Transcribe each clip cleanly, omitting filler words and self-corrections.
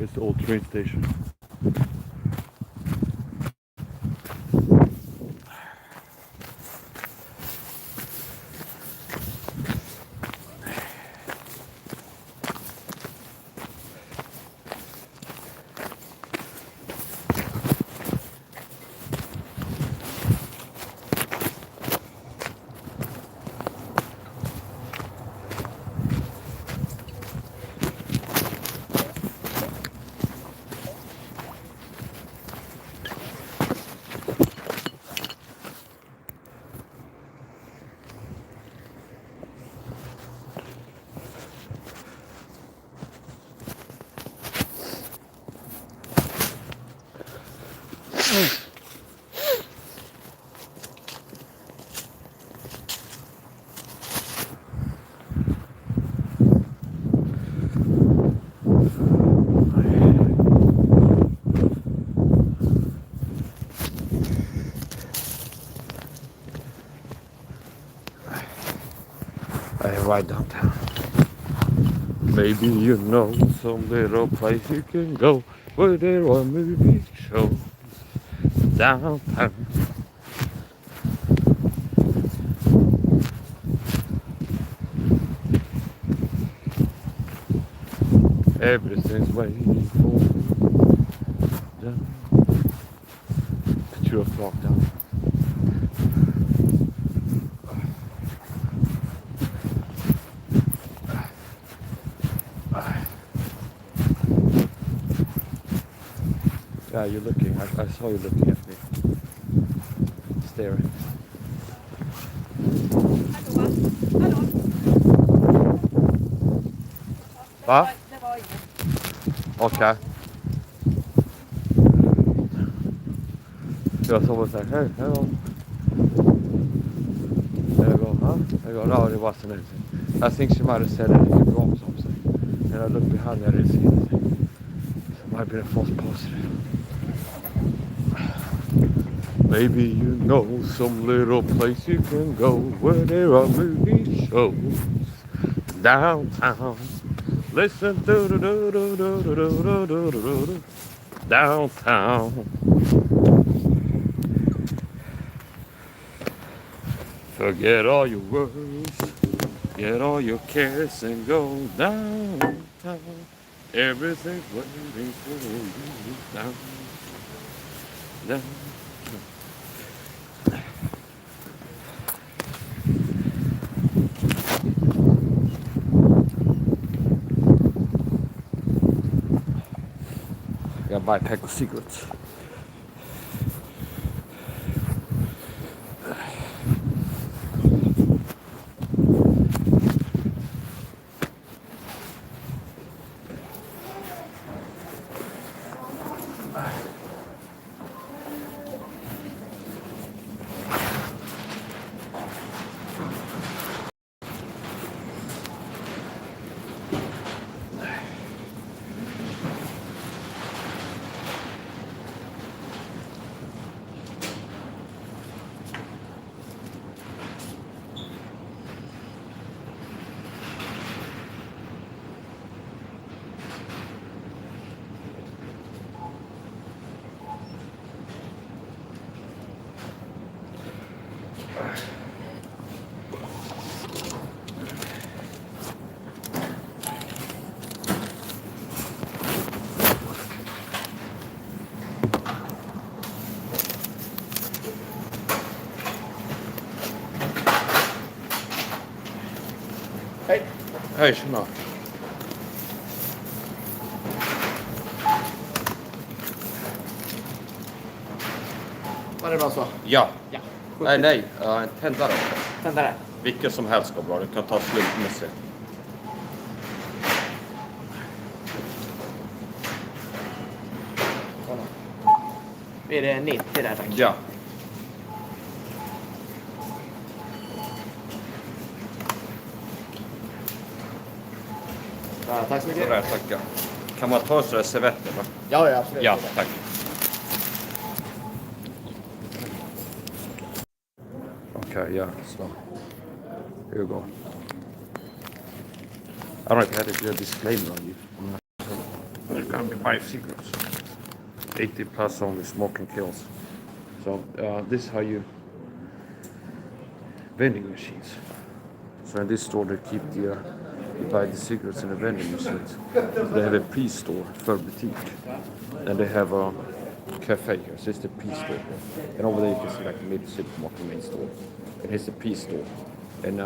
is the old train station. Right downtown. Maybe you know some little place you can go where there are movie shows downtown. Everything's waiting for them. Put your flock down. Yeah, you're looking. I saw you looking at me. Staring. Va? Okej. Jag såg och sa hej då. No, it wasn't anything. I think she might have said anything wrong, something. And I looked behind me, I didn't see anything. So it might have been a false positive. Maybe you know some little place you can go where there are movie shows downtown. Listen to the downtown. Forget all your worries, get all your cares and go downtown. Everything's waiting for you down. I gotta buy a pack of cigarettes. Hej! Hej, tjena. Var det bra så? Ja. Ja. Nej, en tändare. Tändare. Vilket som helst går bra, du kan ta slumpmässigt. Är det 90 där tack? Ja. Ja, tack så mycket. Sådär, tackar. Kan man ta sådär servetter? Va? Ja, absolut. Ja, tack. Okay, yeah, so here we go. I don't know if I had a good disclaimer on you. gonna be buying cigarettes. 80 plus only, smoking kills. So this is how you vending machines. So in this store they keep you buy the cigarettes in the vending machines. So they have a P-store for boutique, and they have a cafe here. So it's the P-store, and over there you can see like the middle supermarket main store, and here's the P-store. And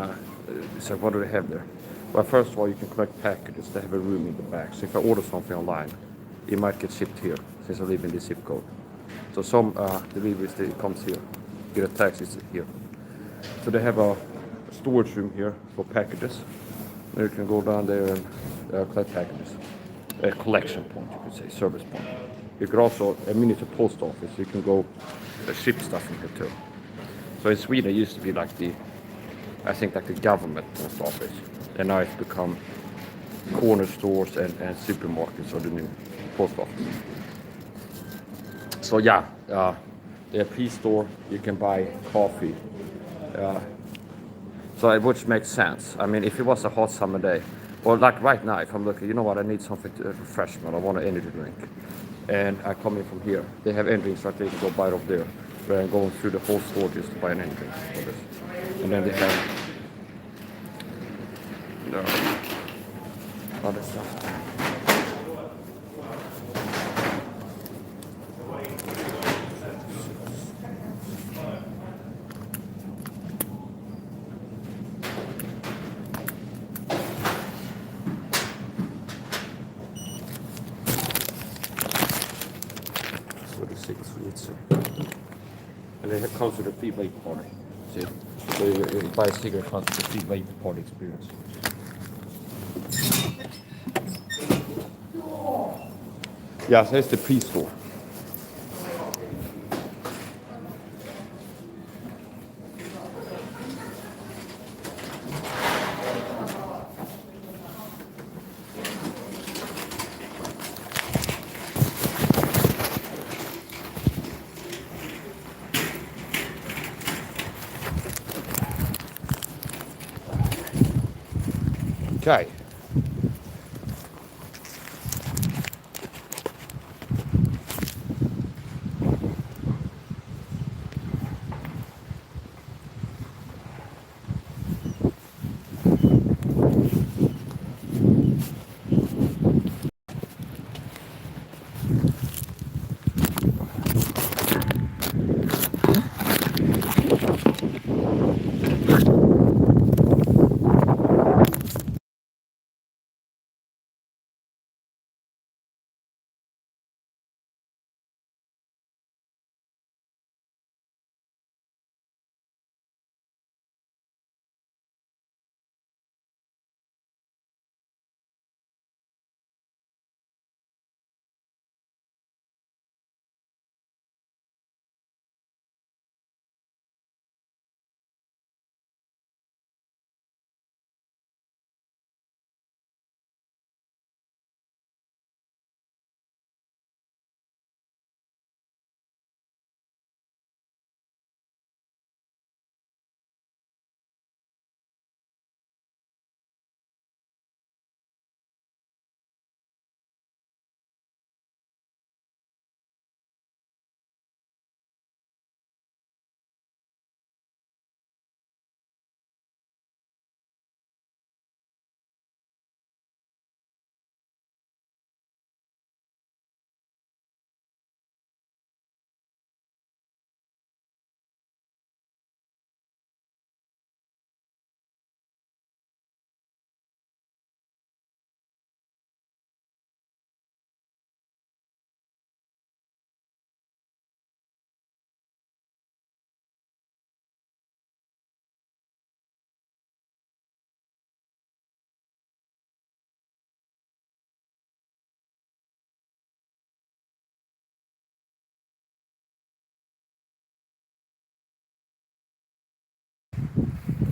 so what do they have there? Well, first of all, you can collect packages. They have a room in the back. So if I order something online, it might get shipped here since I live in this zip code. So some deliveries that comes here, get a taxi here. So they have a storage room here for packages. You can go down there and collect packages. A collection point, you could say, service point. You could also, a miniature post office, you can go ship stuff in here too. So in Sweden it used to be like the, I think like the government post office. And now it's become corner stores and supermarkets or the new post office. So yeah, the P-store, you can buy coffee. So which makes sense. I mean, if it was a hot summer day, or like right now, if I'm looking, you know what, I need something to refreshment, I want an energy drink. And I come in from here. They have energy drinks right there, you can go buy it up there. But I'm going through the whole store just to buy an energy drink for this. And then they have other stuff. So the 6 weeks. And it comes with a free vape party. See? So you buy a cigarette, comes with a free vape party experience. Yeah, so it's the P-store. Okay.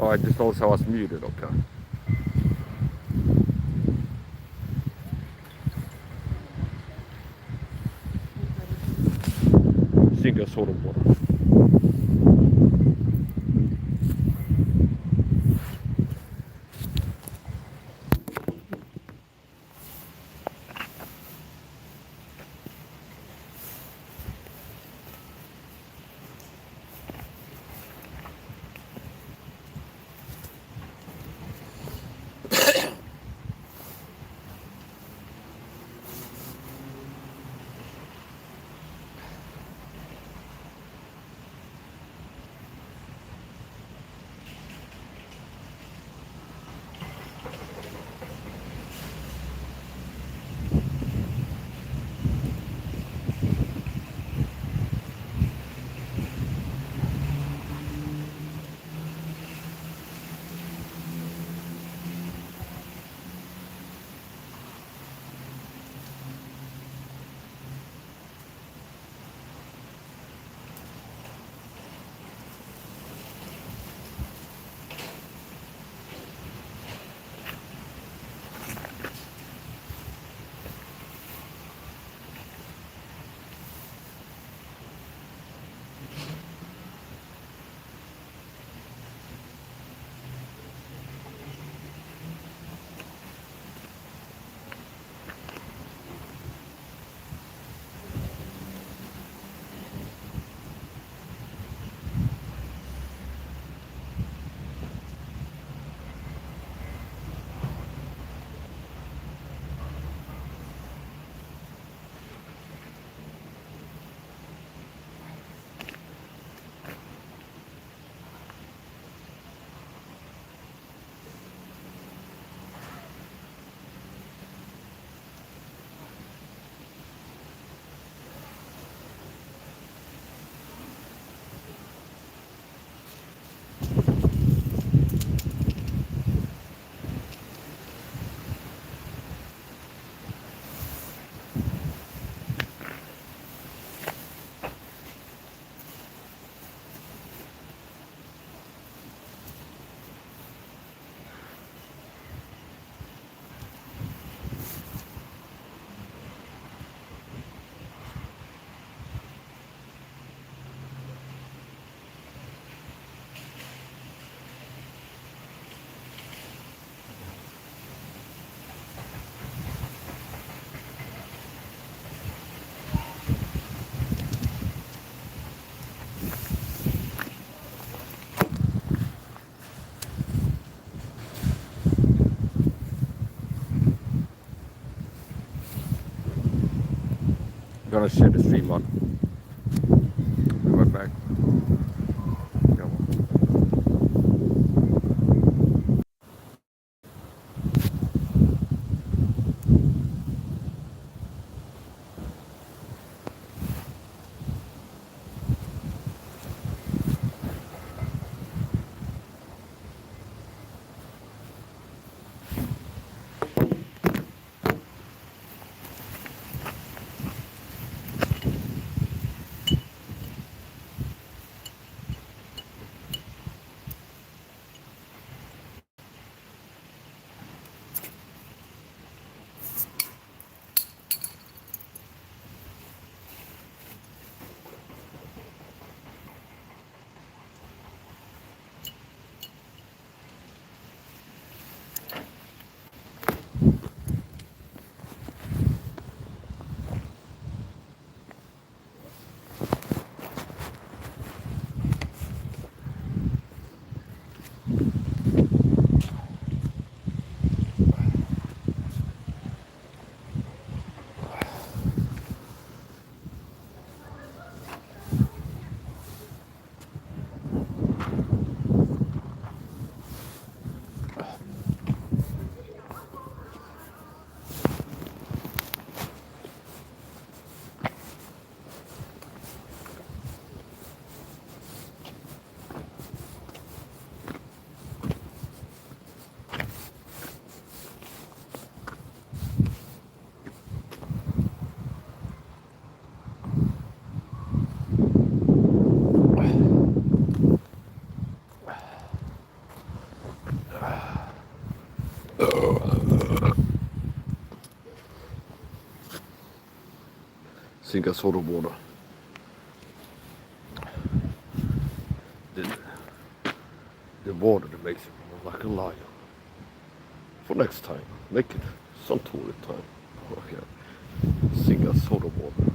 Oh, I just also was muted, okay. Single soda water. Gonna share the stream on. Be right back. Come on. Singa soda water. The, the water that makes you look like a lion. For next time, make it some toilet time. Okay. Singa soda water.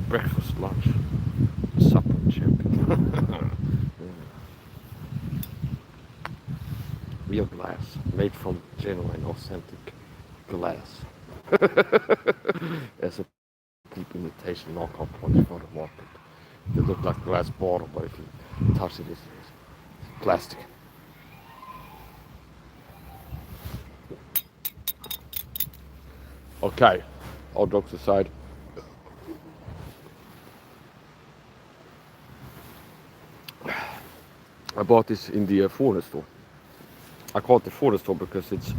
Breakfast, lunch, supper, champion. Real glass, made from genuine, authentic glass. As a deep imitation knockoff product for the market. They look like glass bottle, but if you touch it, it's plastic. Okay, all jokes aside. I bought this in the foreigner store. I call it the foreigner store because it's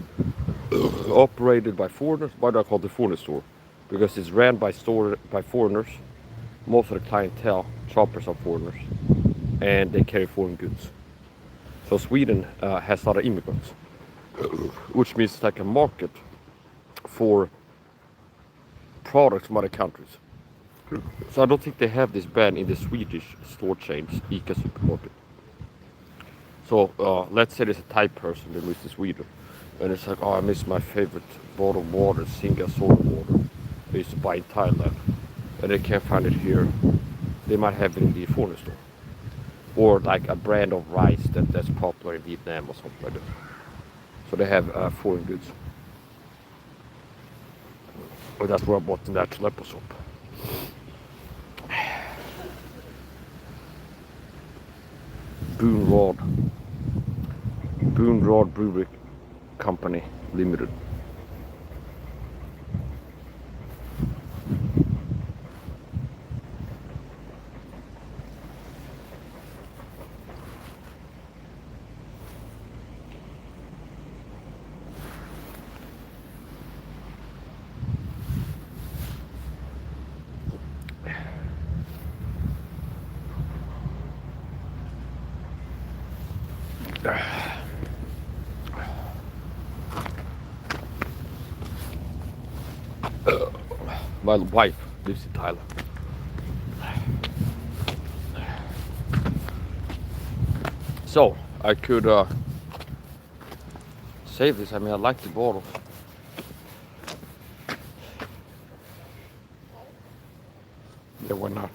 operated by foreigners. Why do I call it the foreigner store? Because it's ran by foreigners. Most of the clientele, shoppers are foreigners, and they carry foreign goods. So Sweden has a lot of immigrants, which means it's like a market for products from other countries. So I don't think they have this ban in the Swedish store chains, ICA supermarket. So let's say there's a Thai person that moves to Sweden, and it's like, oh, I miss my favorite bottled water, Singa soda water. I used to buy in Thailand, and they can't find it here. They might have it in the foreign store, or like a brand of rice that's popular in Vietnam or something like that. So they have foreign goods. Well, that's where I bought the natural apple soap. Boone Rod Brewery Company Limited. My wife lives in Thailand. So I could save this. I mean, I like the bottle. Yeah, why not?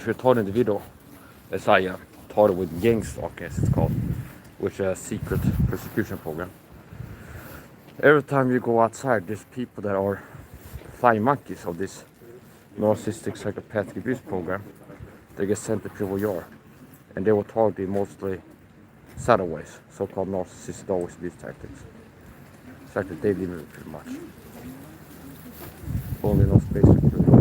if you're taught in the video, as I taught it with Gangstock, as it's called, which is a secret persecution program. Every time you go outside, there's people that are flying monkeys of this narcissistic psychopathic abuse program. They get sent to POR, and they were targeted mostly subtle ways, so-called narcissistic always abuse tactics. It's like the daily movie pretty much. Only no space for curiosity.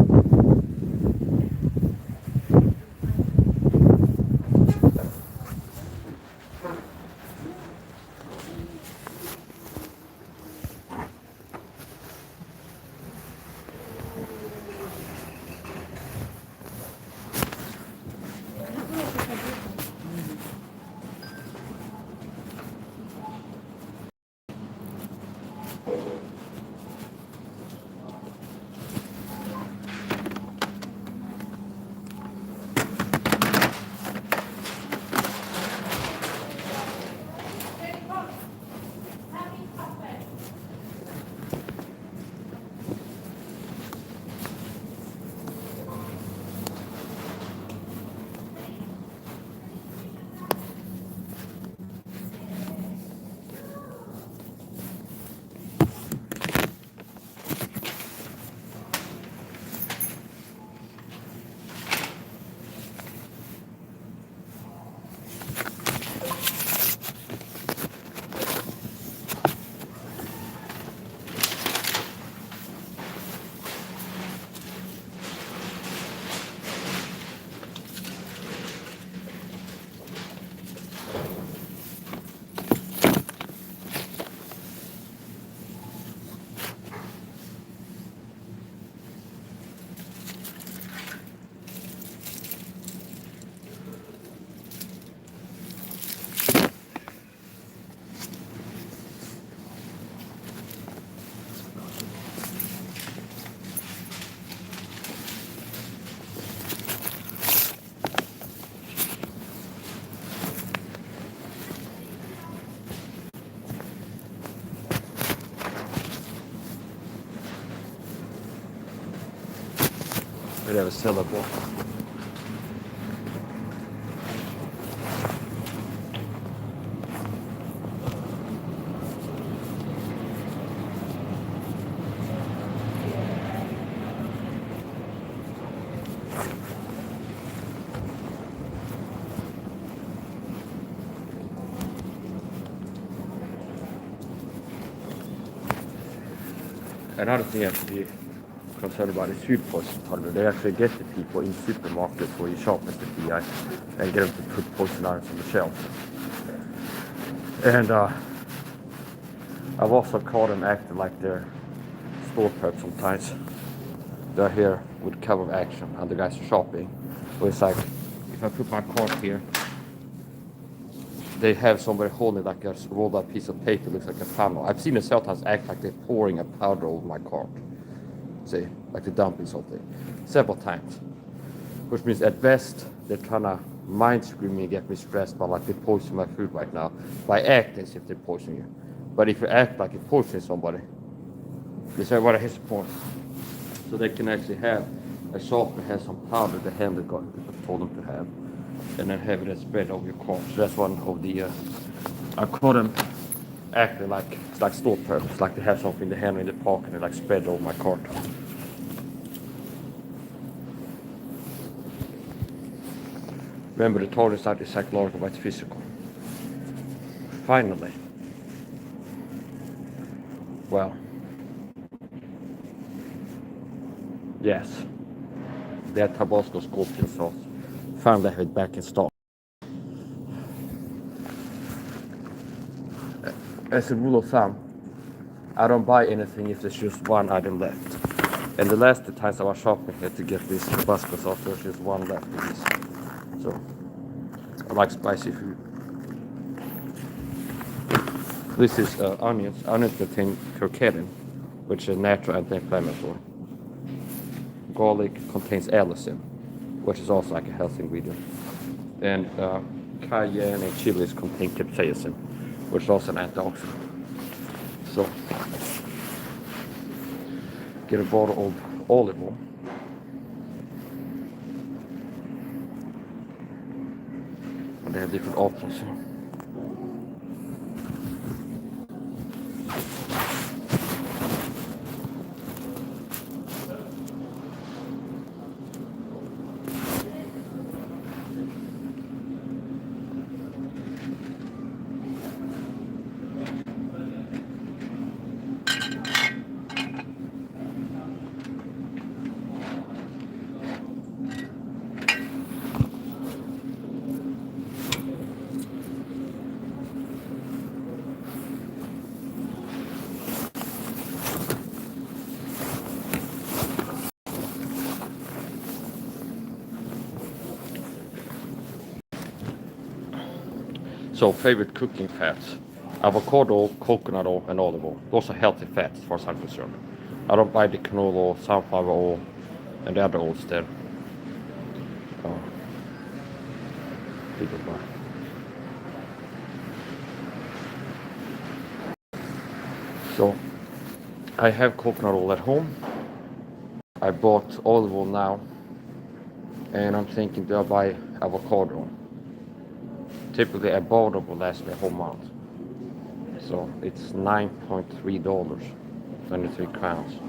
Det är väl ställa på. Another thing I have to be concerned about is food poisoning. They actually get the people in supermarkets where you shop as the PI and get them to put poison items on the shelf. And I've also caught them acting like they're store prep sometimes. They're here with cover of action and the guys are shopping. Where it's like, if I put my cart here, they have somebody holding like a rolled up piece of paper, looks like a funnel. I've seen them sometimes act like they're pouring a powder over my cart. See, like they're dumping something. Several times. Which means at best, they're trying to mind scream me and get me stressed by like they're poisoning my food right now. By acting as if they're poisoning you. But if you act like you're poisoning somebody, they say, what a his point. So they can actually have a shop that has some powder the handler told them to have. And then have it spread over your cart. So that's one of the, I caught them acting like, it's like store purpose, like they have something in the hand in the pocket and they like spread over my cart. Remember, the target is not psychological, but it's physical. Finally. Well. Yes. That Tabasco scorpion sauce. Finally have it back in stock. As a rule of thumb, I don't buy anything if there's just one item left. And the last 2 times I was shopping here to get this Tabasco sauce, there's just one left of this. So, I like spicy food. This is onions. Onions contain curcumin, which is a natural anti-inflammatory. Garlic contains allicin, which is also like a healthy ingredient. And cayenne and chilies contain capsaicin, which is also an antioxidant. So, get a bottle of olive oil. And they have different options here. So favorite cooking fats: avocado, coconut oil, and olive oil. Those are healthy fats as far as I'm concerned. I don't buy the canola oil, sunflower oil, and the other oils there. People buy. So I have coconut oil at home. I bought olive oil now, and I'm thinking do I buy avocado? Typically a bottle will last me a whole month. So it's $9.3, 23 crowns.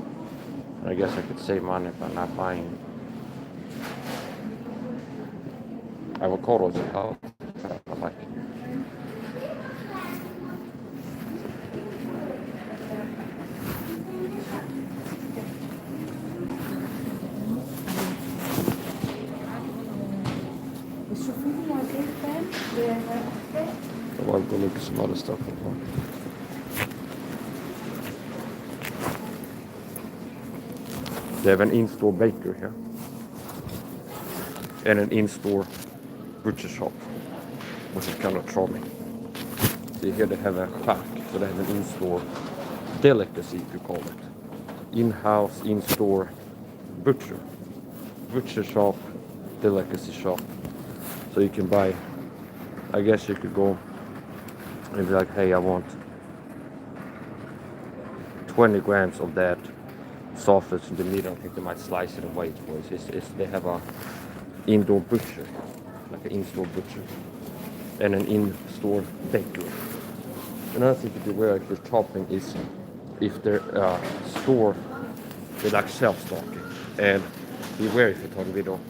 I guess I could save money by not buying avocados. I like it. So I'll go look at some other stuff. They have an in-store baker here and an in-store butcher shop, which is kind of charming. See here they have a pack, so they have an in-store delicacy, if you call it. In-house, in-store butcher shop, delicacy shop. So you can buy, I guess you could go and be like, hey, I want 20 grams of that sausage in the middle. I think they might slice it and wait for it. They have a indoor butcher, like an in-store butcher, and an in-store baker. Another thing to be aware if you're shopping is if their store, they like self-stocking, and beware if you're talking video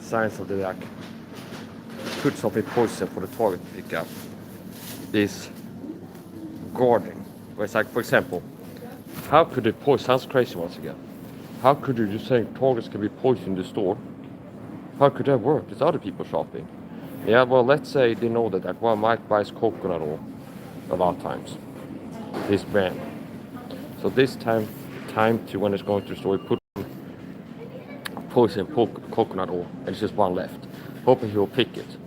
signs of the like put something poison for the target to pick up is guarding. Where it's like, for example, how could they poison? Sounds crazy once again. How could you just saying targets can be poisoned in the store? How could that work? There's other people shopping. Yeah, well, let's say they know that well, Mike buys coconut oil a lot of times. This brand. So this time to when it's going to the store, put poison coconut oil, and it's just one left. Hoping he will pick it.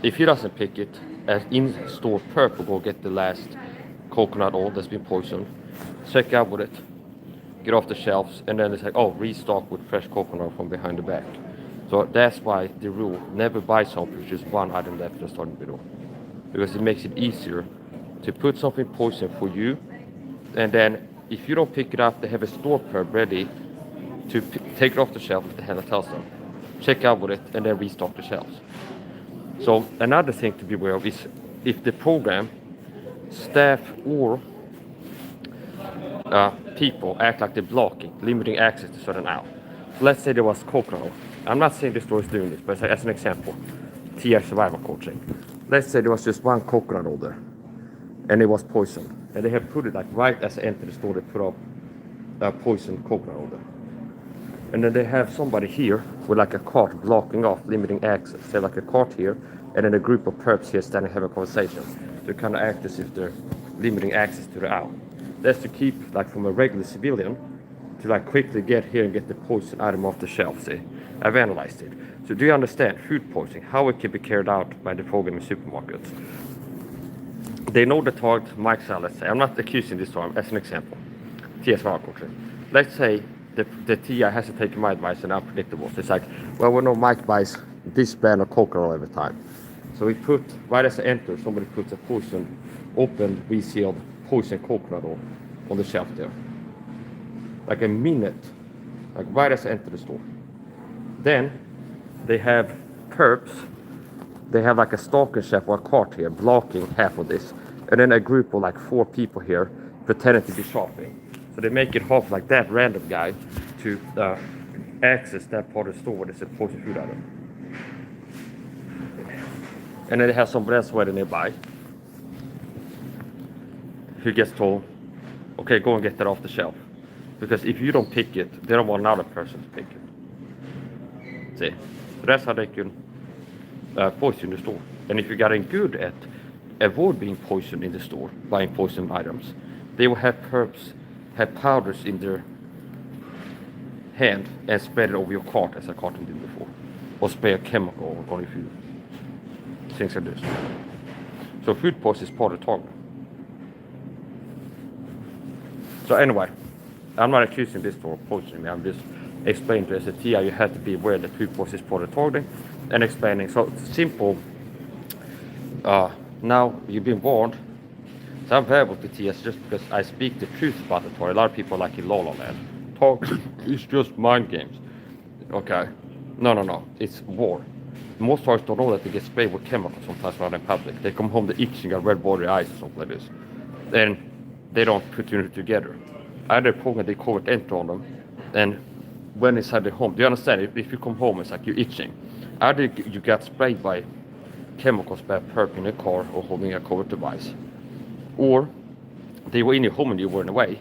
If he doesn't pick it, as in-store perp will go get the last coconut oil that's been poisoned, check out with it, get off the shelves, and then it's like, oh, restock with fresh coconut oil from behind the back. So that's why the rule, never buy something with just one item left in the starting video. Because it makes it easier to put something poison for you, and then if you don't pick it up, they have a store perp ready to take it off the shelf if the handler tells them. Check out with it, and then restock the shelves. So another thing to be aware of is if the program, staff or people act like they're blocking, limiting access to certain aisle. So let's say there was coconut oil. I'm not saying the store is doing this, but as an example, TI survival coaching. Let's say there was just one coconut oil there, and it was poisoned, and they have put it like right as I enter the store, they put up poisoned coconut oil there. And then they have somebody here with like a cart blocking off, limiting access. Say like a cart here, and then a group of perps here standing having a conversation. To kind of act as if they're limiting access to the aisle. That's to keep like from a regular civilian to like quickly get here and get the poison item off the shelf. See, I've analyzed it. So do you understand food poisoning, how it can be carried out by the program in supermarkets? They know the target, Mike said, let's say, I'm not accusing this time, as an example. TS coaching. Let's say the TI has to take my advice and unpredictable. So it's like, well, we know Mike buys this brand of coconut oil every time. So we put, right as I enter, somebody puts a poison, open, resealed, poison coconut oil on the shelf there. Like a minute, like right as I enter the store. Then they have perps they have like a stalker chef or a cart here blocking half of this, and then a group of like 4 people here pretending to be shopping. So they make it hard for like that random guy to access that part of the store where there's supposed to food item. And then they have somebody else waiting nearby who gets told, okay, go and get that off the shelf. Because if you don't pick it, they don't want another person to pick it. See? So that's how they can poison the store. And if you're getting good at avoid being poisoned in the store, buying poisoned items, they will have powders in their hand and spread it over your cart as a carton did before. Or spray a chemical on your food. Things like this. So food poisoning is part of the target. So anyway, I'm not accusing this store of poisoning me. I'm just explaining to SATA you have to be aware that food poisoning is part of the targeting and explaining. So it's simple. Now you've been warned. So I'm variable to TS just because I speak the truth about the target. A lot of people are like in La La Land. Talk is just mind games. Okay. No. It's war. Most targets don't know that they get sprayed with chemicals sometimes when they're in public. They come home, they're itching, got red watery eyes or something like this. And they don't put it together. Either program they covert enter on them, and when inside the home, do you understand? If you come home, it's like you're itching. Either you got sprayed by chemicals by perp in a car or holding a covert device, or they were in your home and you were away,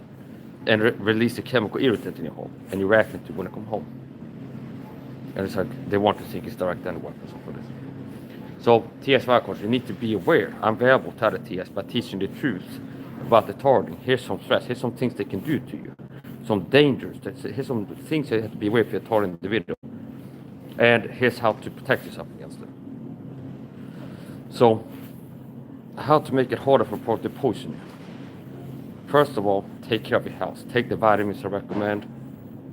and released a chemical irritant in your home, and you reacted to when you come home. And it's like they want to think it's direct and weapons for this. So TS course, you need to be aware. I'm available to other TS by teaching the truth about the targeting. Here's some stress. Here's some things they can do to you. Some dangers. Here's some things you have to be aware if you're targeting the video. And here's how to protect yourself against them. So, how to make it harder for people to poison you. First of all, take care of your health. Take the vitamins I recommend.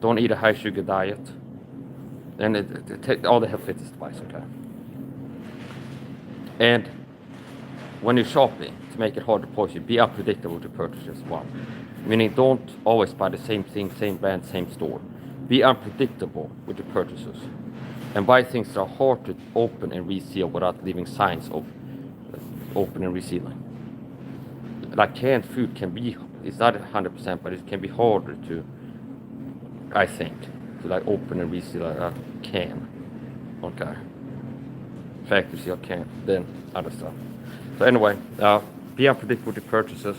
Don't eat a high sugar diet. And take all the health fitness advice, okay? And when you're shopping, to make it hard to poison, be unpredictable to purchase as well. Meaning don't always buy the same thing, same brand, same store. Be unpredictable with your purchases. And buy things that are hard to open and reseal without leaving signs of open and resealing. Like canned food can be, it's not 100%, but it can be harder to, I think, to like open and reseal a can. Okay. Factory seal can, then other stuff. So anyway, be unpredictable with purchases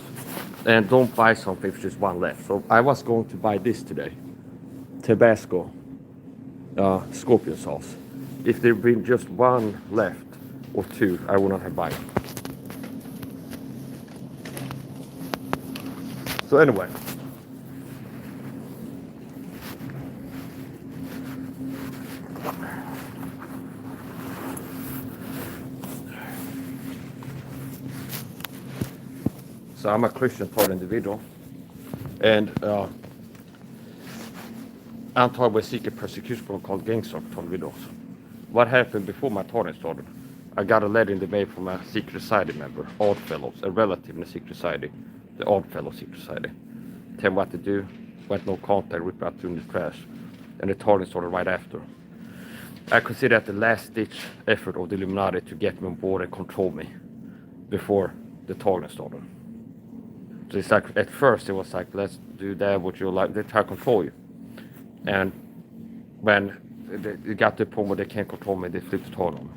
and don't buy something if there's one left. So I was going to buy this today. Tabasco scorpion sauce. If there'd been just one left or two, I would not have bought it. So anyway. So I'm a Christian thought individual, and I'm taught by secret persecution program called gangster individuals. What happened before my talking started? I got a letter in the mail from a secret society member, Oddfellows, a relative in the secret society, the Oddfellows secret society. Tell me what to do, went no contact, ripped out in the trash, and the talking started right after. I consider that the last-ditch effort of the Illuminati to get me on board and control me before the talking started. So it's like, at first it was like, let's do that, what you like, they try to control you. And when they got to the point where they can't control me, they flipped the target on me.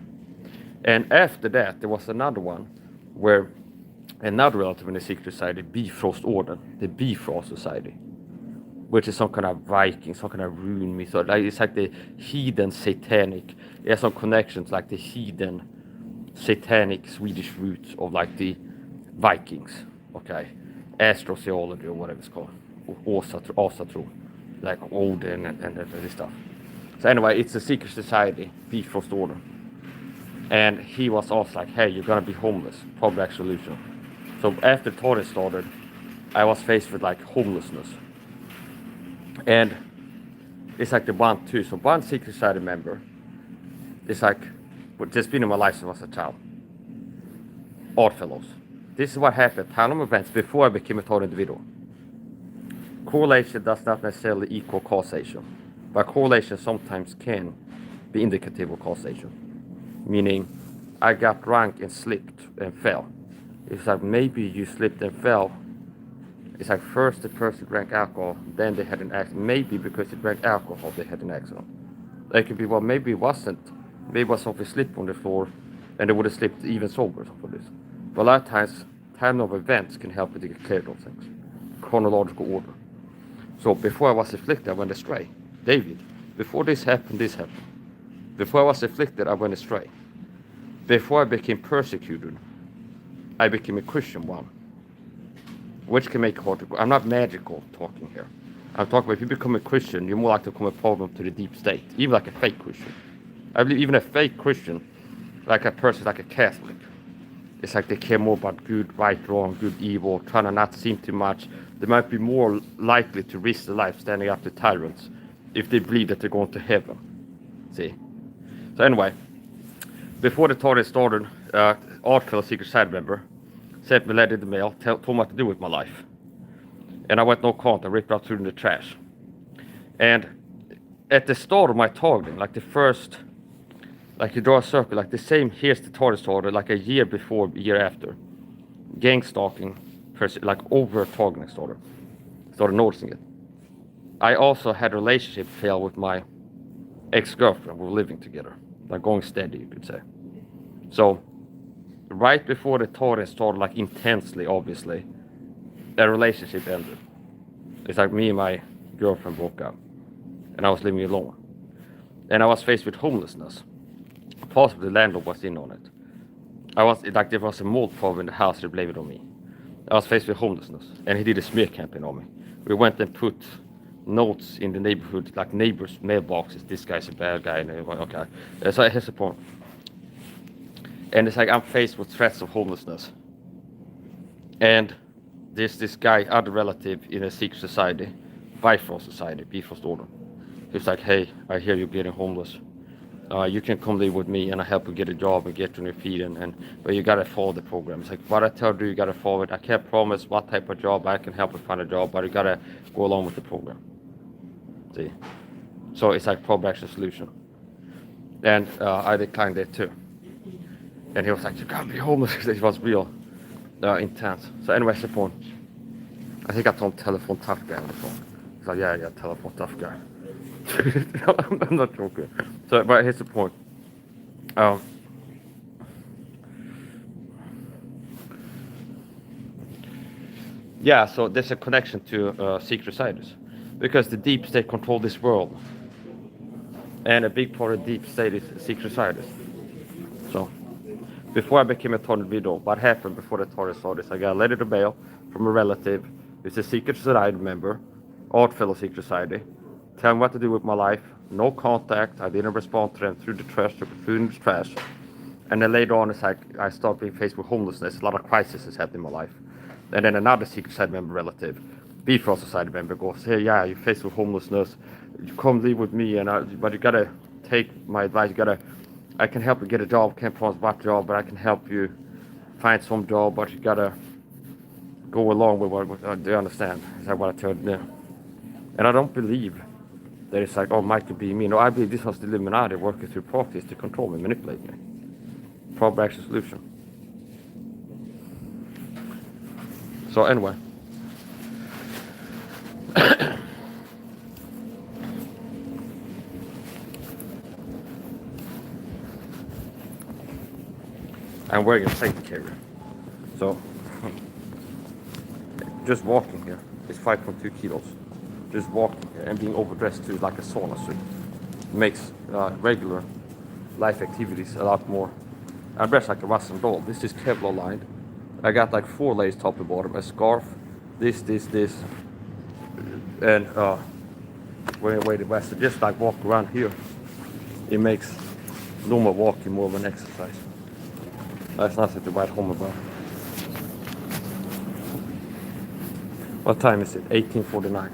And after that, there was another one where another relative in the secret society, Bifrost Order, the Bifrost Society, which is some kind of Viking, some kind of rune myth. Like, it's like the heathen satanic. It has some connections like the heathen satanic Swedish roots of like the Vikings, okay? Astrotheology or whatever it's called, Asatro, like Odin and this stuff. So anyway, it's a secret society, Bifrost Order. And he was also like, hey, you're gonna be homeless, probably solution. So after Torres started, I was faced with like homelessness. And it's like the 1-2. So one secret society member, it's like, just been in my life since I was a child. Oddfellows. This is what happened at time of events before I became a total individual. Correlation does not necessarily equal causation, but correlation sometimes can be indicative of causation. Meaning, I got drunk and slipped and fell. It's like maybe you slipped and fell. It's like first the person drank alcohol, then they had an accident. Maybe because they drank alcohol, they had an accident. It could be, well, maybe it wasn't. Maybe it was something slipped on the floor, and they would have slipped even sober for this. But a lot of times, time of events can help you to get clear those things. Chronological order. So before I was afflicted, I went astray. David, before this happened, this happened. Before I was afflicted, I went astray. Before I became persecuted, I became a Christian one. Which can make it hard to go. I'm not magical talking here. I'm talking about if you become a Christian, you're more likely to become a problem to the deep state, even like a fake Christian. I believe even a fake Christian, like a person like a Catholic, it's like they care more about good, right, wrong, good, evil, trying to not sin too much. They might be more likely to risk their life standing up to tyrants if they believe that they're going to heaven. See? So anyway, before the Torah started, Art Secret Side member sent me a letter in the mail, told me what to do with my life. And I went no count and ripped out through in the trash. And at the start of my targeting, like the first, like you draw a circle, like the same, here's the target started, like a year before, a year after. Gang stalking, like over targeting started noticing it. I also had a relationship fail with my ex-girlfriend. We were living together, like going steady, you could say. So, right before the targeting started, like intensely, obviously, the relationship ended. It's like me and my girlfriend broke up, and I was living alone. And I was faced with homelessness. Possibly the landlord was in on it. I was like, there was a mold problem in the house, they blamed it on me. I was faced with homelessness, and he did a smear campaign on me. We went and put notes in the neighborhood, like neighbors' mailboxes. This guy's a bad guy. And okay, so here's the point. And it's like I'm faced with threats of homelessness, and there's this guy, other relative in a secret society, Bifrost Society, Bifrost Order. He's like, hey, I hear you're getting homeless. You can come live with me and I help you get a job and get on your feet, but you gotta follow the program. It's like, what I tell you, you gotta follow it. I can't promise what type of job, I can help you find a job, but you gotta go along with the program. See? So it's like problem action solution. And I declined it too. And he was like, you can't be homeless. It was real intense. So anyway, that's the point. I think I told him telephone tough guy on the phone. He's like, yeah, telephone tough guy. I'm not joking. So, but here's the point. Yeah, so there's a connection to secret societies, because the deep state control this world, and a big part of the deep state is secret societies. So, before I became a tornado, what happened before the tornado started? I got a letter to mail from a relative. It's a secret society member, Odd Fellow Secret Society. Tell me what to do with my life. No contact. I didn't respond to them through the trash, through the trash. And then later on, it's like I started being faced with homelessness. A lot of crises has happened in my life. And then another secret society member relative, Bifrost Society member, goes, hey, yeah, you're faced with homelessness. You come live with me, but you gotta take my advice. I can help you get a job. Can't promise what job, but I can help you find some job. But you gotta go along with what do you understand? Is that what I told you? And I don't believe that it's like, oh, Mike could be me. No, I believe this was the Illuminati working through practice to control me, manipulate me. Problem action solution. So anyway. I'm wearing a safety carrier. So just walking here is 5.2 kilos. Just walking here and being overdressed to like a sauna suit makes regular life activities a lot more. I'm dressed like a Russian doll. This is Kevlar lined. I got like 4 layers top to bottom, a scarf, this, and wearing a weighted vest. So just like walk around here, it makes normal walking more of an exercise. That's nothing to write home about. What time is it? 18:49.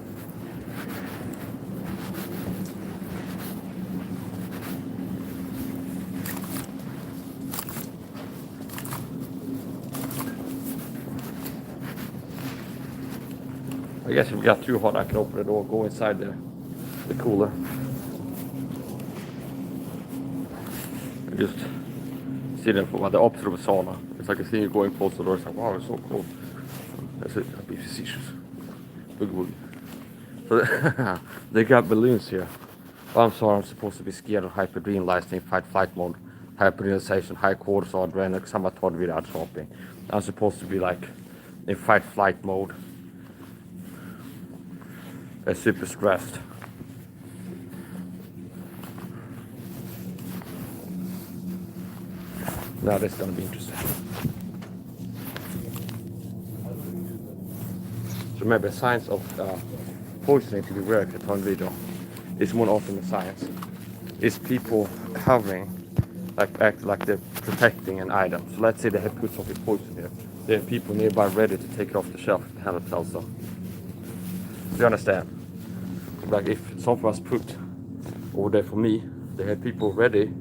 I guess if it got too hot, I can open the door, go inside the cooler. And just see them from the opposite of a sauna. It's like a thing you go in close to the door. It's like, wow, it's so cool. That's it. I'll be facetious. Boogie woogie. So they got balloons here. Oh, I'm sorry, I'm supposed to be scared of hyperdrenaline, in fight mode, hyperdrenalization, high cortisol, adrenaline, samma tar vid shopping. I'm supposed to be like in fight-flight mode. I'm super stressed. Now this is gonna be interesting. So remember, science of poisoning to be rare to turn video is more ultimate science. It's people hovering, like act like they're protecting an item. So let's say they have put something poison here. There are people nearby ready to take it off the shelf if the handler tells them. Do you understand? Like if something was put over there for me, they had people ready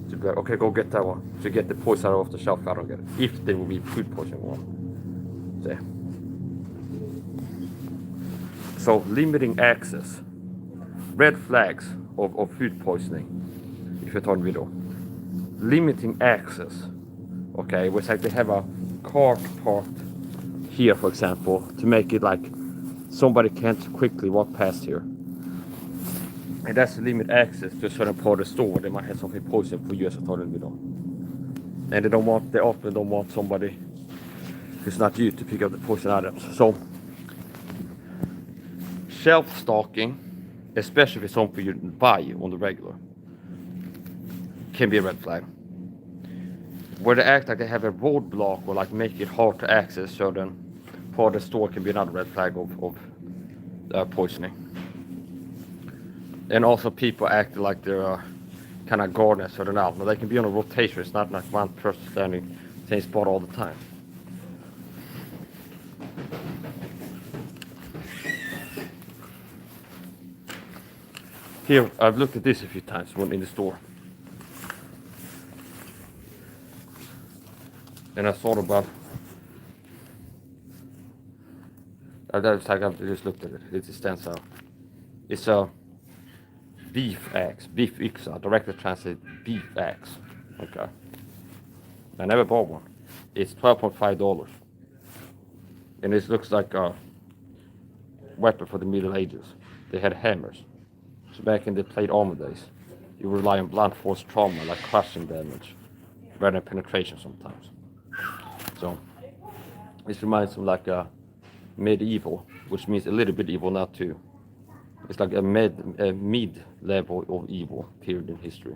to be like, okay, go get that one. To get the poison off the shelf, I don't get it. If there will be food poisoning one. See? So limiting access. Red flags of food poisoning, if you're talking video. Limiting access. Okay, it's like they have a cart parked here, for example, to make it like somebody can't quickly walk past here. And that's to limit access to a certain part of the store where they might have something poison for you as a talking video. And they often don't want somebody who's not you to pick up the poison items. So shelf stocking, especially if it's something you buy on the regular, can be a red flag. Where they act like they have a roadblock or like make it hard to access certain part of the store can be another red flag of poisoning. And also people act like they're kind of guarding a certain outlet. They can be on a rotation. It's not like one person standing same spot all the time. Here, I've looked at this a few times when in the store. And I thought about, I've just looked at it, it stands out. It's a beef axe, beef yxa, directly translated beef axe. Okay. I never bought one. It's $12.5. And it looks like a weapon for the Middle Ages. They had hammers. So back in the plate armor days, you rely on blunt force trauma like crushing damage rather than penetration sometimes. So this reminds me like a medieval, which means a little bit evil, not too. It's like a mid level of evil period in history,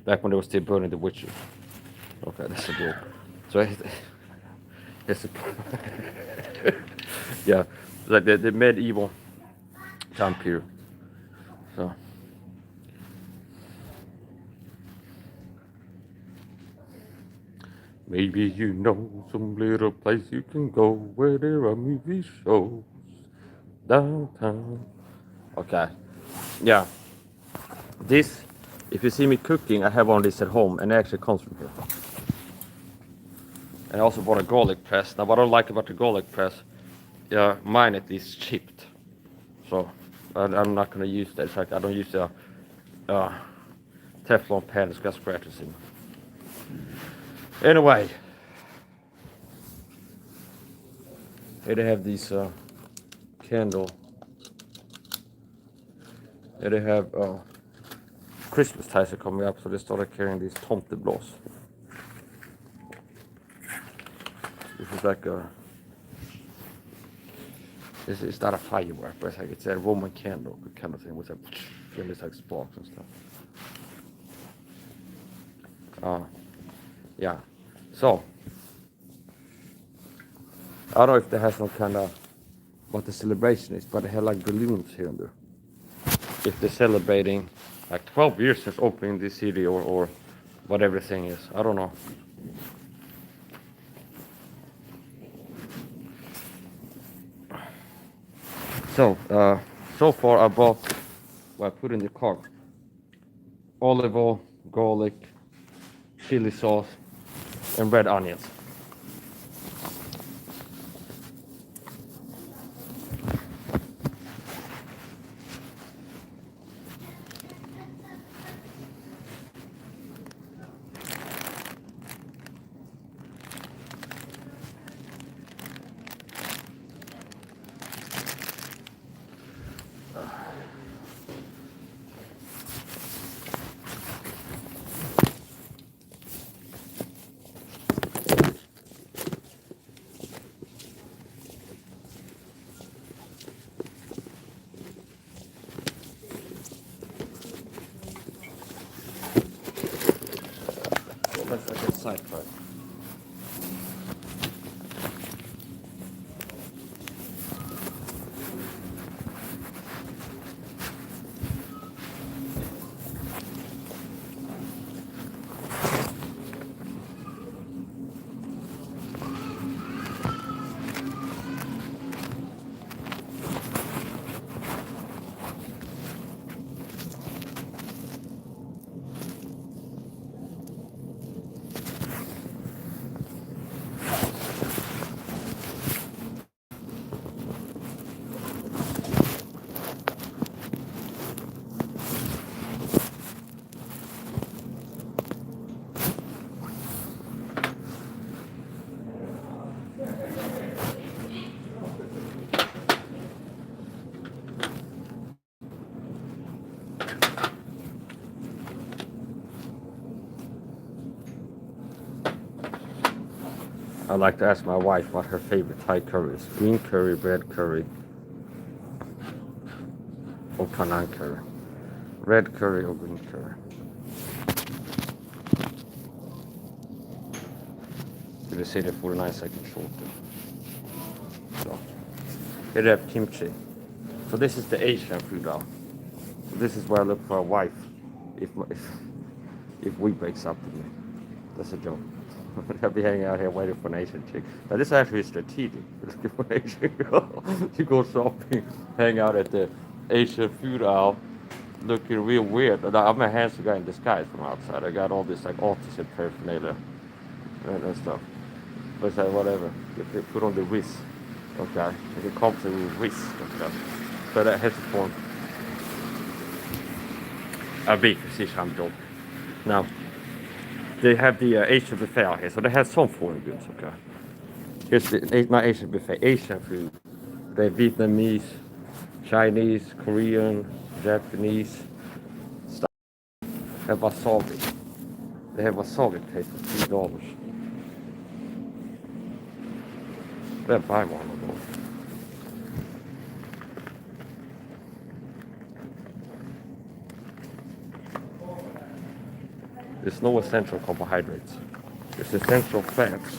back when they were still burning the witches. Okay, that's a joke. So it's a yeah, like the medieval time period. So maybe you know some little place you can go where there are movie shows downtown. Okay, yeah. This, if you see me cooking, I have one of these at home, and it actually comes from here. And I also bought a garlic press. Now, what I don't like about the garlic press, mine at least chipped. So I'm not gonna use that. It's like I don't use the Teflon pan. It's got scratches in it. Anyway, here they have these candle. Here they have Christmas ties are coming up, so they started carrying these tomteblås. This is like a, it's not a firework, but it's a Roman candle kind of thing with it's like sparks and stuff. Yeah. So I don't know if they have some kind of what the celebration is, but they have like balloons here and there. If they're celebrating like 12 years since opening this city or whatever the thing is. I don't know. So, so far I bought, well, I put in the cart, olive oil, garlic, chili sauce, and red onions. like to ask my wife what her favorite Thai curry is. Green curry, red curry, or Penang curry. Red curry or green curry. Vill se det 49 second shorter. So, here they have kimchi. So this is the Asian food now. So this is where I look for a wife if we breaks up with me. That's a joke. I'll be hanging out here waiting for an Asian chick. But this actually is strategic. Looking for an Asian girl. You go shopping, hang out at the Asian food aisle, looking real weird. I'm a handsome guy in disguise from outside. I got all this like autism paraphernalia and stuff. But it's like whatever. You put on the wrist. Okay. You can come to the wrist. Okay. So that has a form. A big I'm joking. Now, they have the Asian buffet out here, so they have some foreign goods, okay? Here's my Asian buffet, Asian food. They have Vietnamese, Chinese, Korean, Japanese stuff. They have wasabi. They have wasabi taste for $3. They'll buy one of those. There's no essential carbohydrates. There's essential fats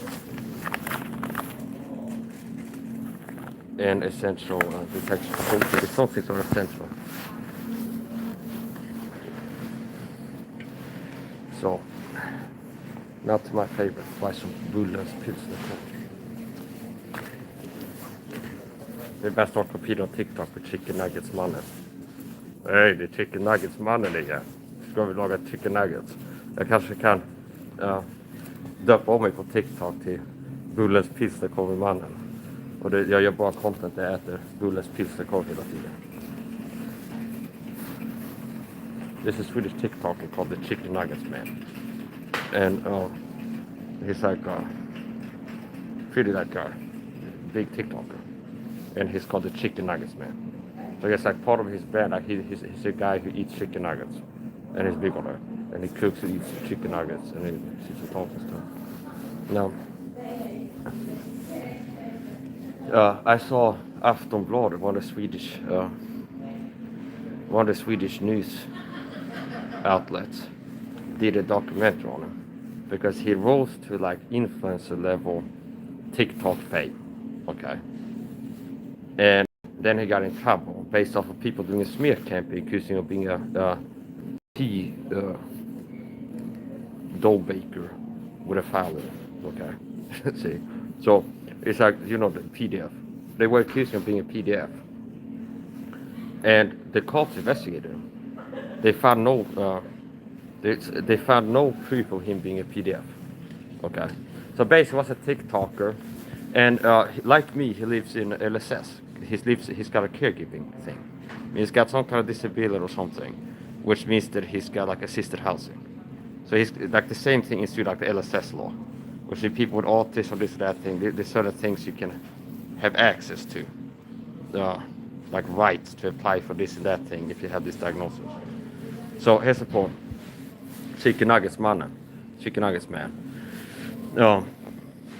and essential protein. There's something sort of essential. So, now to my favorite. Buy some Bullens Pilsner. Det är bäst att kopia on TikTok på chicken nuggets mannen. Hej, det är chicken nuggets mannen igen. Ska vi laga chicken nuggets? Jag kanske kan döpa om mig på TikTok till Bullens pilsnerkorv mannen. Och jag gör bara content där jag äter Bullens pilsnerkorv hela tiden. This is Swedish TikToker called the Chicken Nuggets Man. And he's like pretty like a big TikToker. And he's called the Chicken Nuggets Man. So it's like part of his brand, like he's a guy who eats chicken nuggets. And he's big on it. And he cooks and eats chicken nuggets and he sits and talks and stuff. Now, I saw Aftonbladet, one of the Swedish news outlets, did a documentary on him because he rose to like influencer level TikTok fame. Okay. And then he got in trouble based off of people doing a smear campaign accusing him of being a tea dough baker with a file. Okay. See. So it's like, you know, the PDF. They were accusing him of being a PDF. And the cops investigated him. They found no they found no proof of him being a PDF. Okay. So basically he was a TikToker, and like me, he lives in LSS. He's got a caregiving thing. I mean, he's got some kind of disability or something, which means that he's got like assisted housing. So he's like the same thing in Sweden, like the LSS law, which is people with autism, this that thing. There's certain things you can have access to, like rights to apply for this and that thing if you have this diagnosis. So here's the point. Chicken Nuggets man.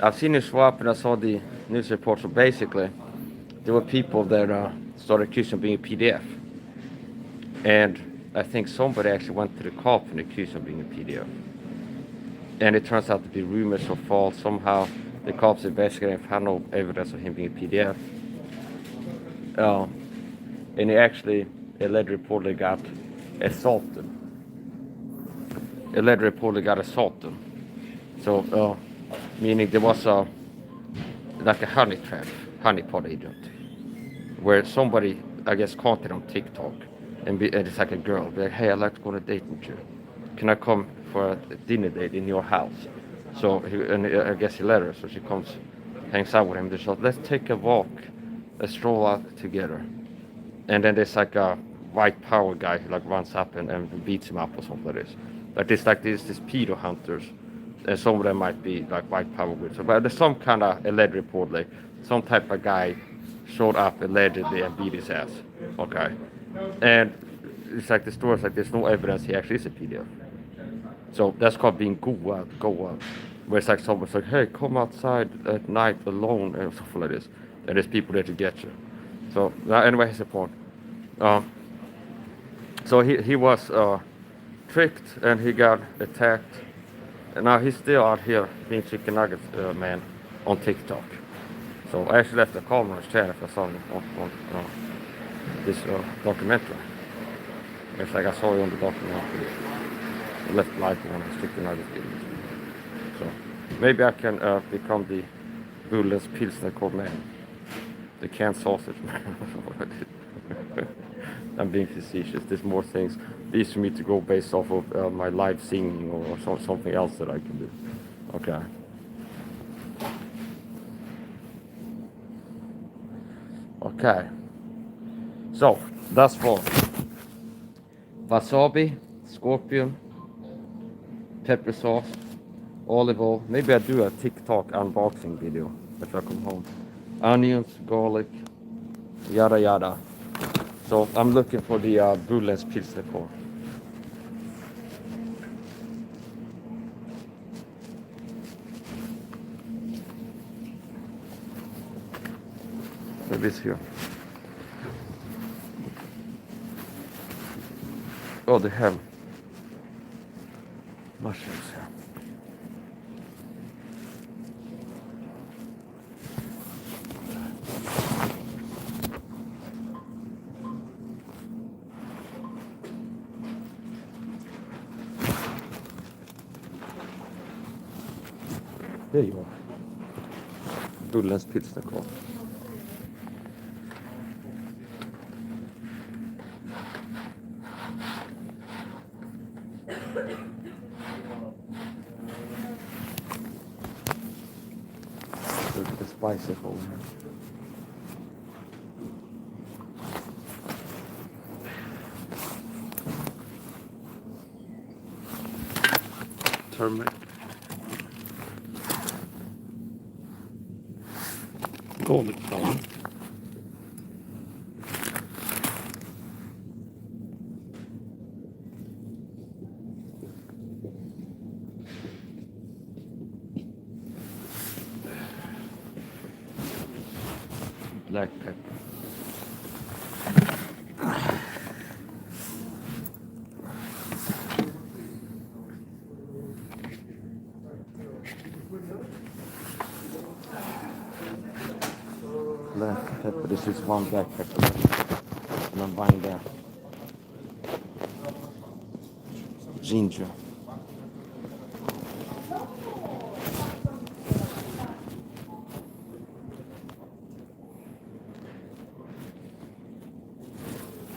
I've seen his swap and I saw the news report. So basically, there were people that started accusing him of being a PDF. And I think somebody actually went to the cops and accused him of being a PDF. And it turns out to be rumors or false. Somehow the cops investigated and found no evidence of him being a PDF. And he actually allegedly reportedly got assaulted. So, meaning there was like a honeypot agent, where somebody, I guess, caught it on TikTok, and it's like a girl, be like, hey, I'd like to go on a date with you. Can I come for a dinner date in your house? So, I guess he let her, so she comes, hangs out with him. They say, let's take a walk, let's stroll out together. And then there's like a white power guy who like runs up and beats him up or something like this. Like this pedo hunters, and some of them might be like white power groups. But there's some kind of alleged report, like some type of guy showed up allegedly and beat his ass. Okay, and it's like the story's like there's no evidence he actually is a PDF. So that's called being go out. where it's like someone's like, hey, come outside at night alone and something like this. And there's people there to get you. So anyway, here's the point. So he was tricked and he got attacked. And now he's still out here being chicken nuggets man on TikTok. So I actually left a comment on his channel if I saw him on this documentary. It's like I saw you on the documentary. I left like on his chicken nuggets videos. So maybe I can become the Bullens Pilsner man. The canned sausage man. I'm being facetious. There's more things. These for me to go based off of my live singing or something else that I can do. Okay. Okay. So that's for wasabi, scorpion, pepper sauce, olive oil. Maybe I do a TikTok unboxing video if I come home. Onions, garlic, yada yada. So I'm looking for the Bullens Pilsner. Maybe it's here. Oh, they have mushrooms here. There you are. Bullens Pilsner. Look at the spices over here. Turmeric. Garlic powder. Black pepper. Black pepper. This is one black pepper. And I'm buying that. Ginger.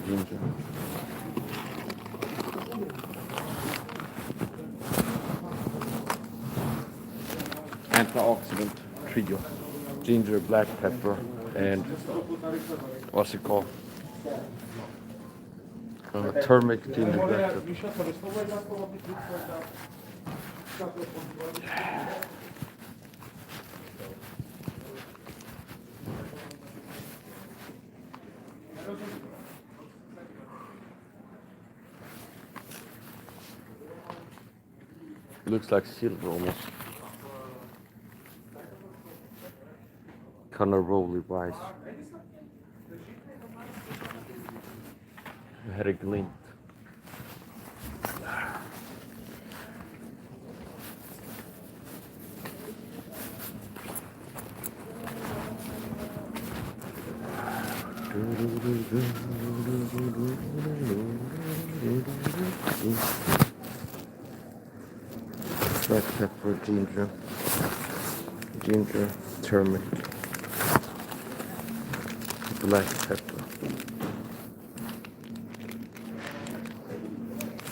Ginger. Antioxidant trio. Ginger, black pepper, and what's it called? Turmeric, ginger, black pepper. Looks like silver almost. Kind of rolly rice. I had a glint. Black pepper, ginger, turmeric, black pepper.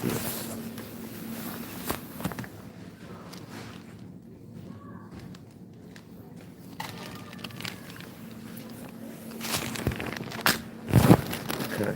Yes. Okay.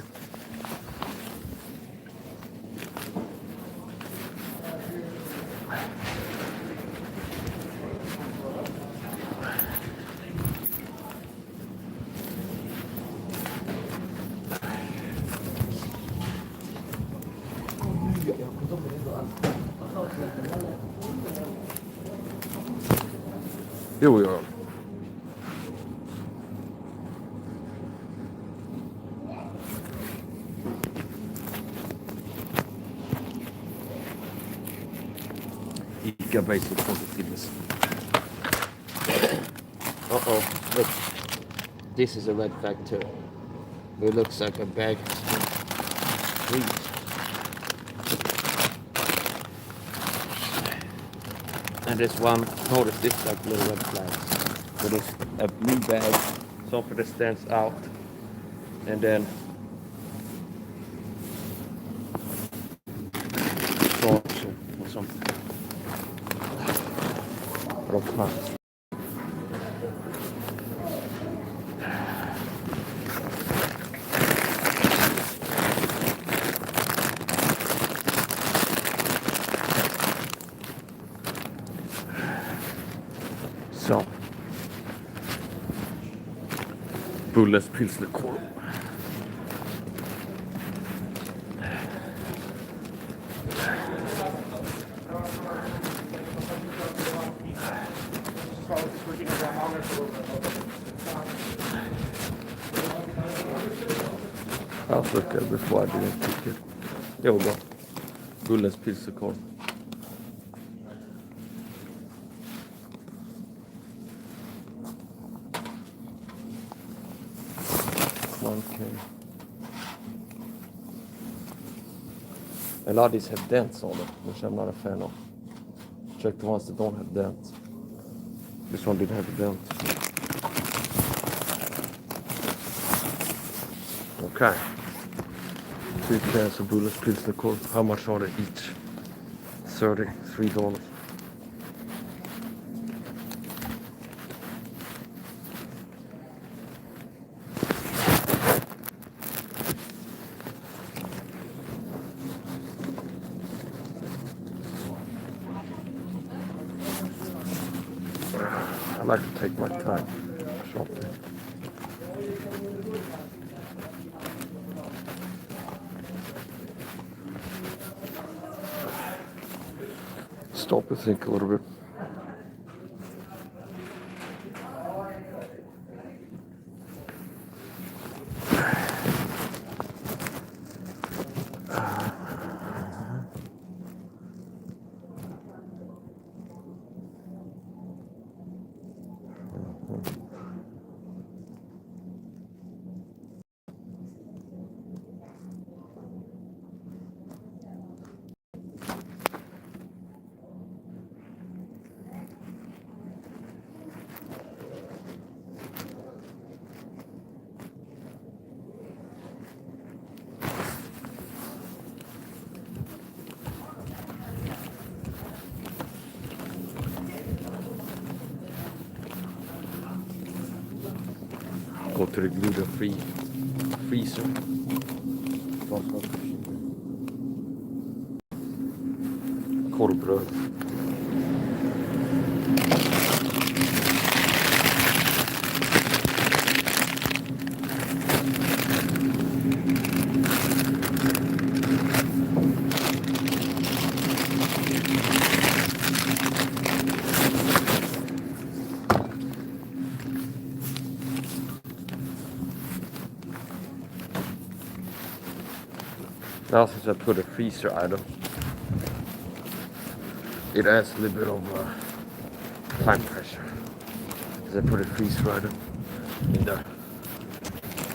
Jo, ja. Ica basic positiveness. Uh-oh, look. This is a red flag too. It looks like a bag has been freed. And this one, notice this like little red flags. So there's a blue bag, something that stands out, and then shorts or something. Or pants. So, Bulles Pilsner korv. I was looking before I didn't pick it. Jo då. Bulles Pilsner korv. Okay. A lot of these have dents on them, which I'm not a fan of. Check the ones that don't have dents. This one didn't have a dent. Okay. 2 cans of Bulles Pilsner korv. How much are they each? $33. I like to take my time shopping. Stop and think a little bit. Go to the gluten-free freezer. Korvbröd. Now since I put a freezer item, it adds a little bit of time pressure. Because I put a freezer item in there.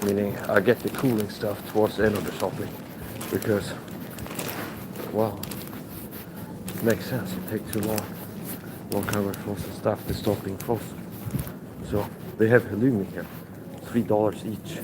Meaning I get the cooling stuff towards the end of the shopping. Because, well, it makes sense. It takes too long. Long time with frozen stuff to stop being frozen. So they have halloumi here. $3 each.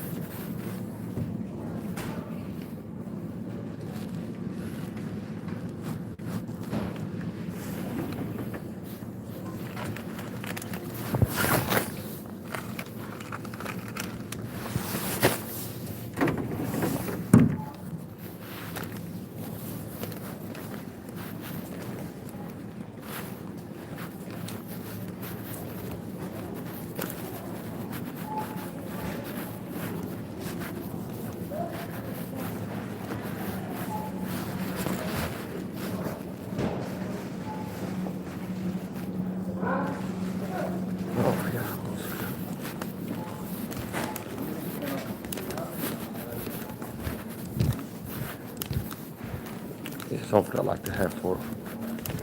Something I like to have for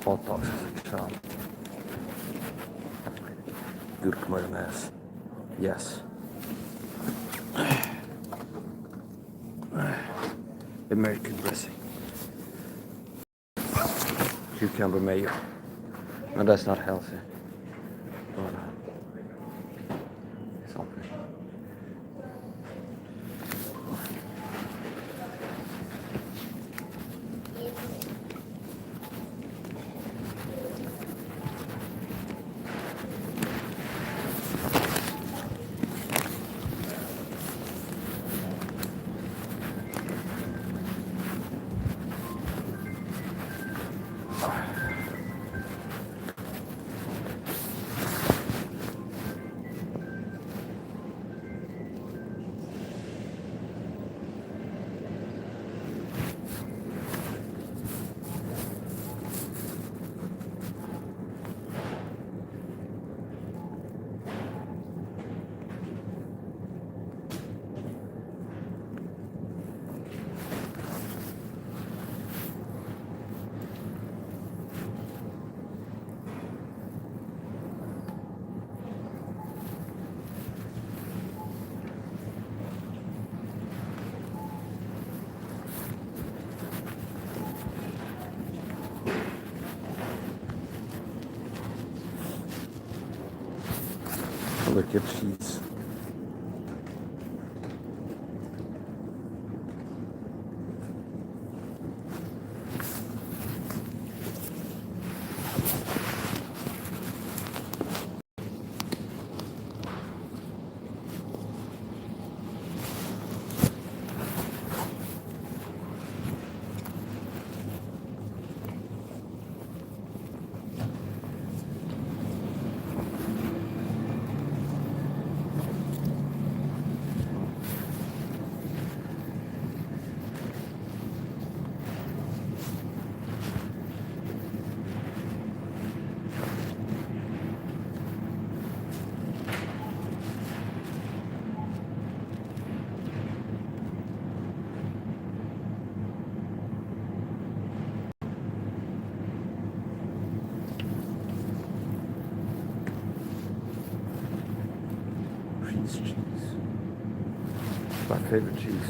hot dogs as a child. Good mayonnaise. Yes. American dressing. Cucumber mayo. No, that's not healthy. But, something. Look at cheese. Cheese. My favorite cheese.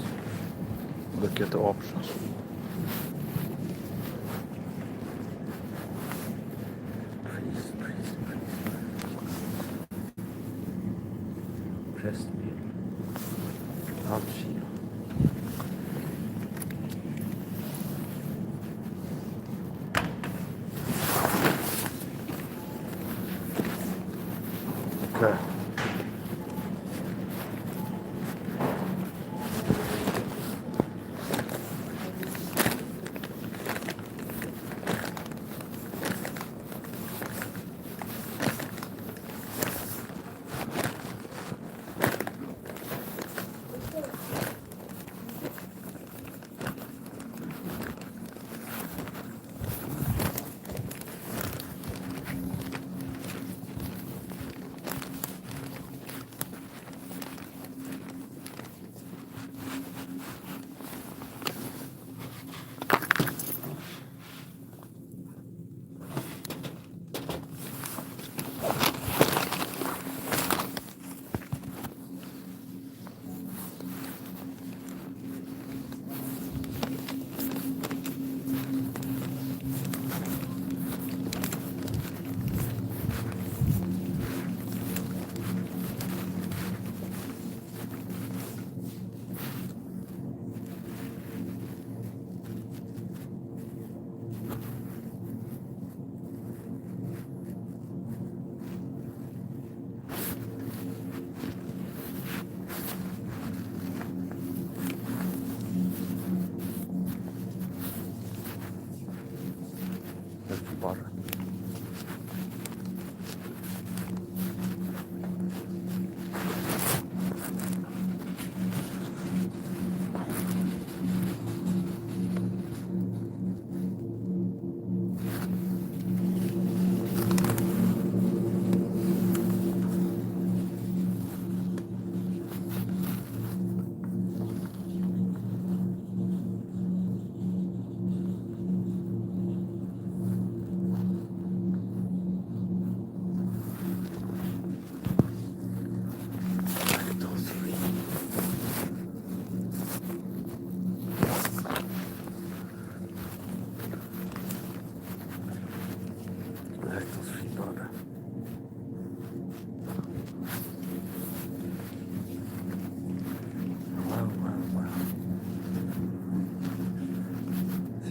Look at the options. Pressed meat. Alcino. Okay.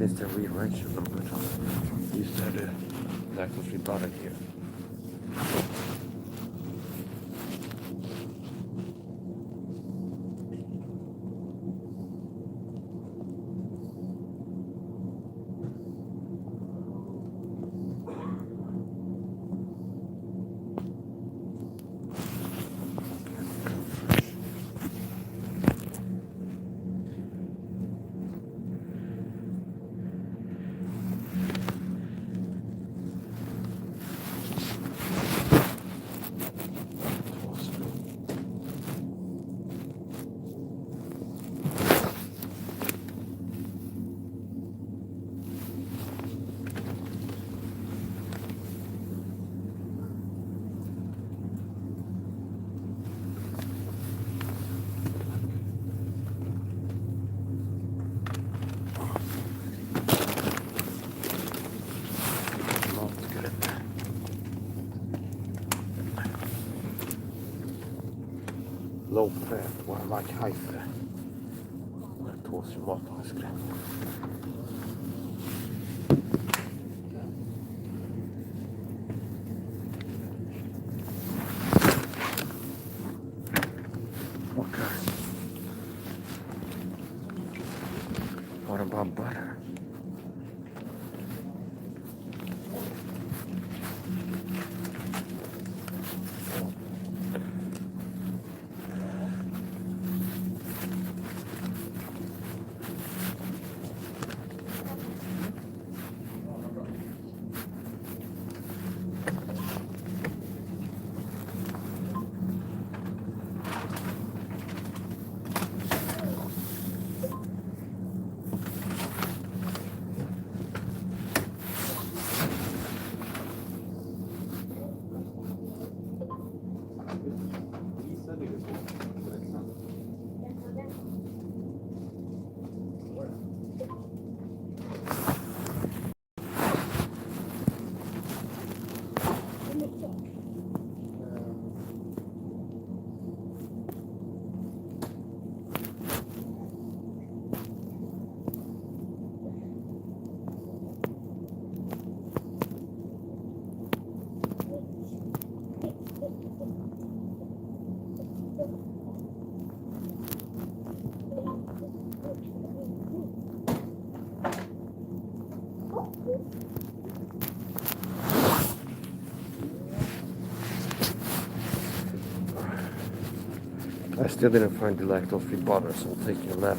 since they rearranged them, but we used to have the lactose-free butter here. Low fat, well, I like high fat. Laktos i maten är skräp. Okay. What about butter? I still didn't find the lactose-free butter, so I'm taking 11.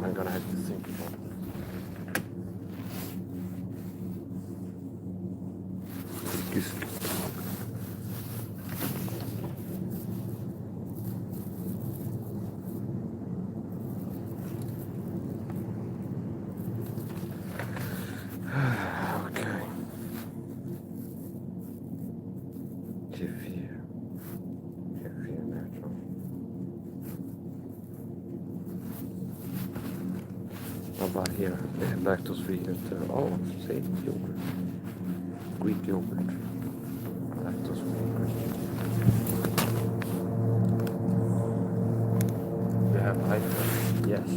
I'm gonna have to think about it. Okay. 24. 24 natural. About here, they have lactose-free. Oh, see, yogurt. Greek yogurt. Lactose-free Greek. You have iPhone? Yes.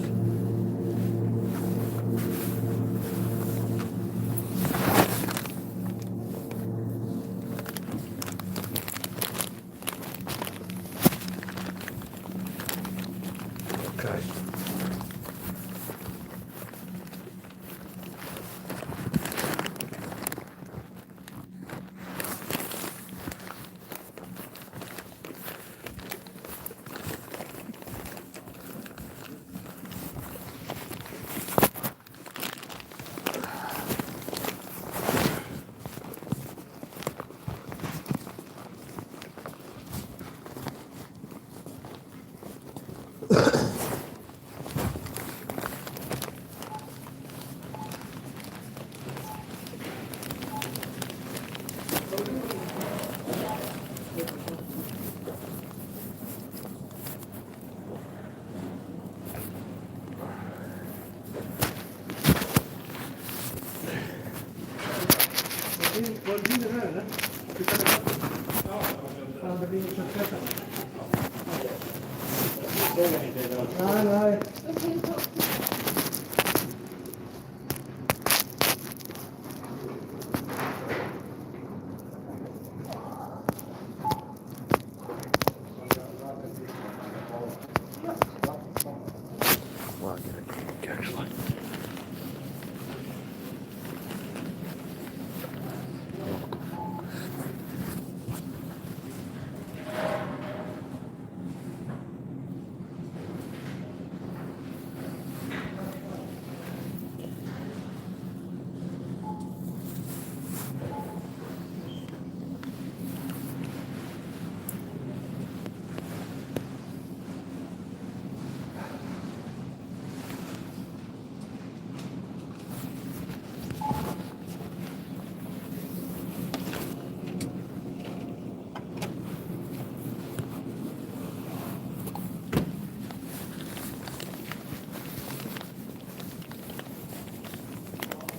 Okay. Var det det här eller? Ja, det blir köttfärsen. Nej, nej. Well, I get a drink actually.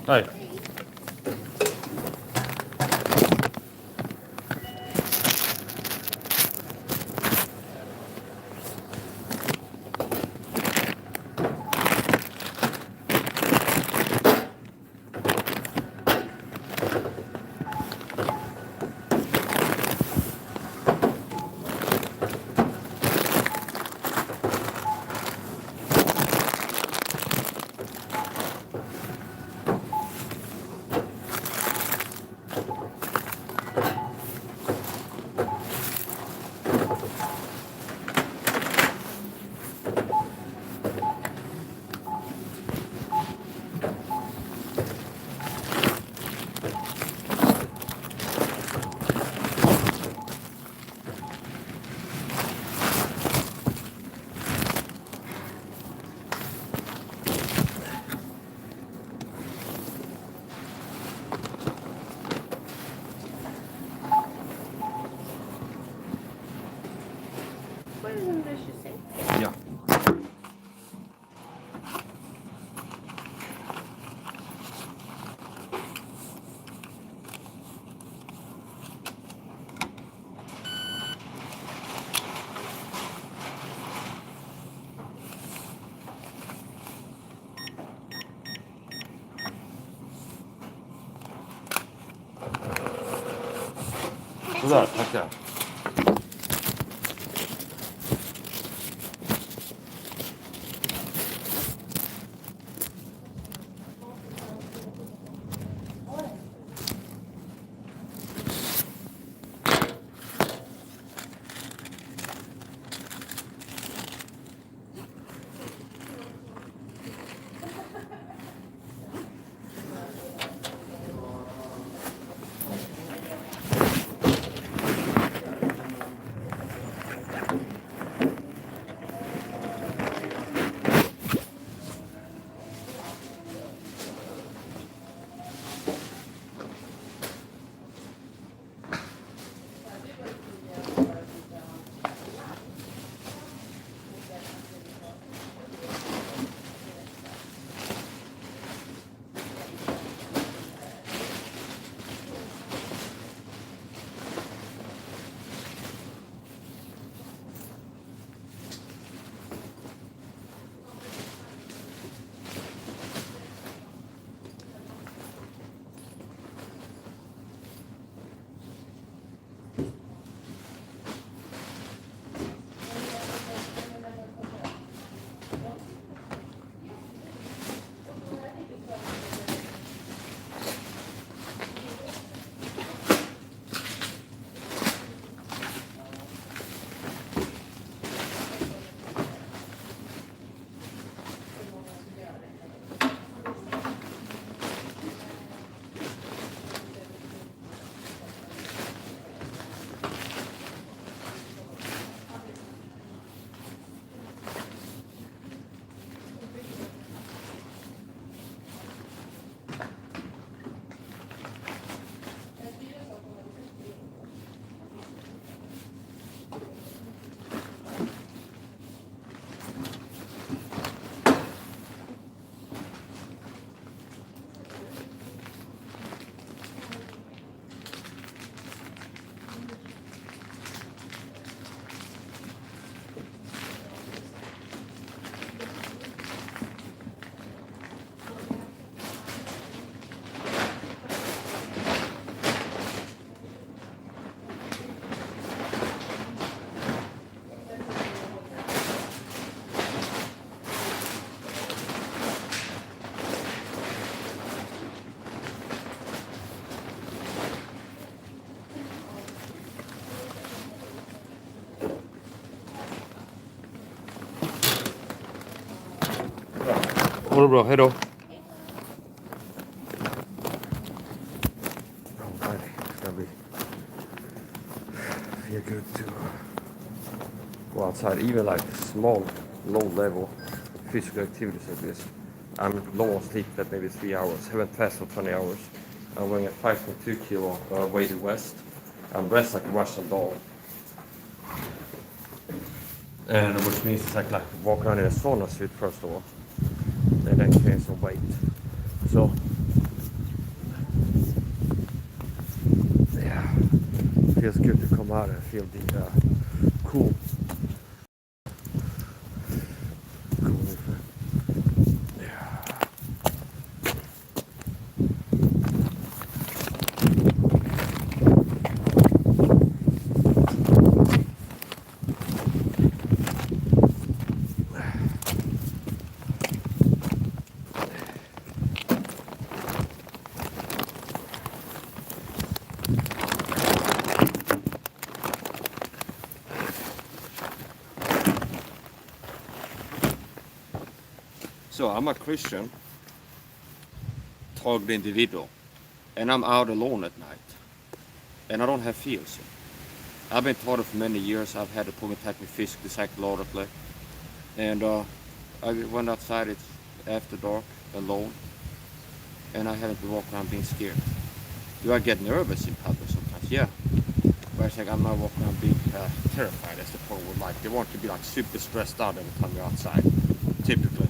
Hej. What is in there, she say? Ja. Sådär, tackar. Ha det bra, hejdå. Alrighty, it's gonna feel good to go outside, even like small, low level physical activities like this. I'm low on sleep at maybe 3 hours, haven't fasted for 20 hours. I'm weighing at 5.2 kilo weighted west. I'm dressed like a Russian doll. And which means it's like walk around in a sauna suit first of all. And then gain some weight. So yeah, feels good to come out and feel the cool. So I'm a Christian, target individual, and I'm out alone at night, and I don't have fears. I've been taught it for many years. I've had a problem attack me physically, psychologically, and I went outside. It's after dark, alone, and I haven't been walking around being scared. Do I get nervous in public sometimes? Yeah, but it's like I'm not walking around being terrified. As the people would like. They want to be like super stressed out every time you're outside, typically.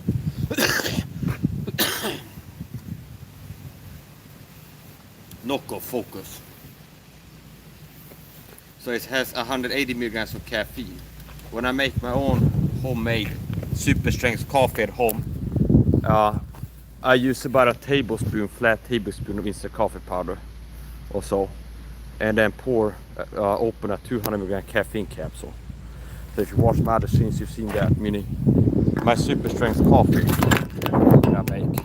Nocco Focus. So it has 180 milligrams of caffeine. When I make my own homemade super strength coffee at home, I use about a tablespoon, flat tablespoon of instant coffee powder or so, and then open a 200 milligram caffeine capsule. So if you watch my other scenes, you've seen that, meaning my super strength coffee that I make.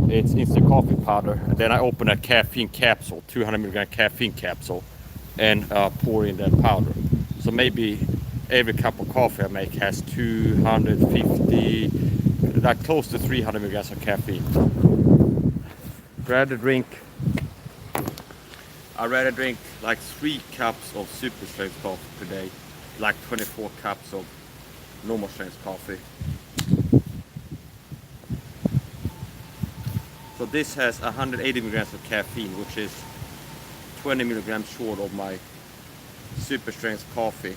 It's instant coffee powder, and then I open a caffeine capsule, 200 milligram caffeine capsule, and pour in that powder. So maybe every cup of coffee I make has 250, like close to 300 milligrams of caffeine. I'd rather drink like 3 cups of super strength coffee per day, like 24 cups of normal strength coffee. So this has 180 milligrams of caffeine, which is 20 milligrams short of my super strength coffee.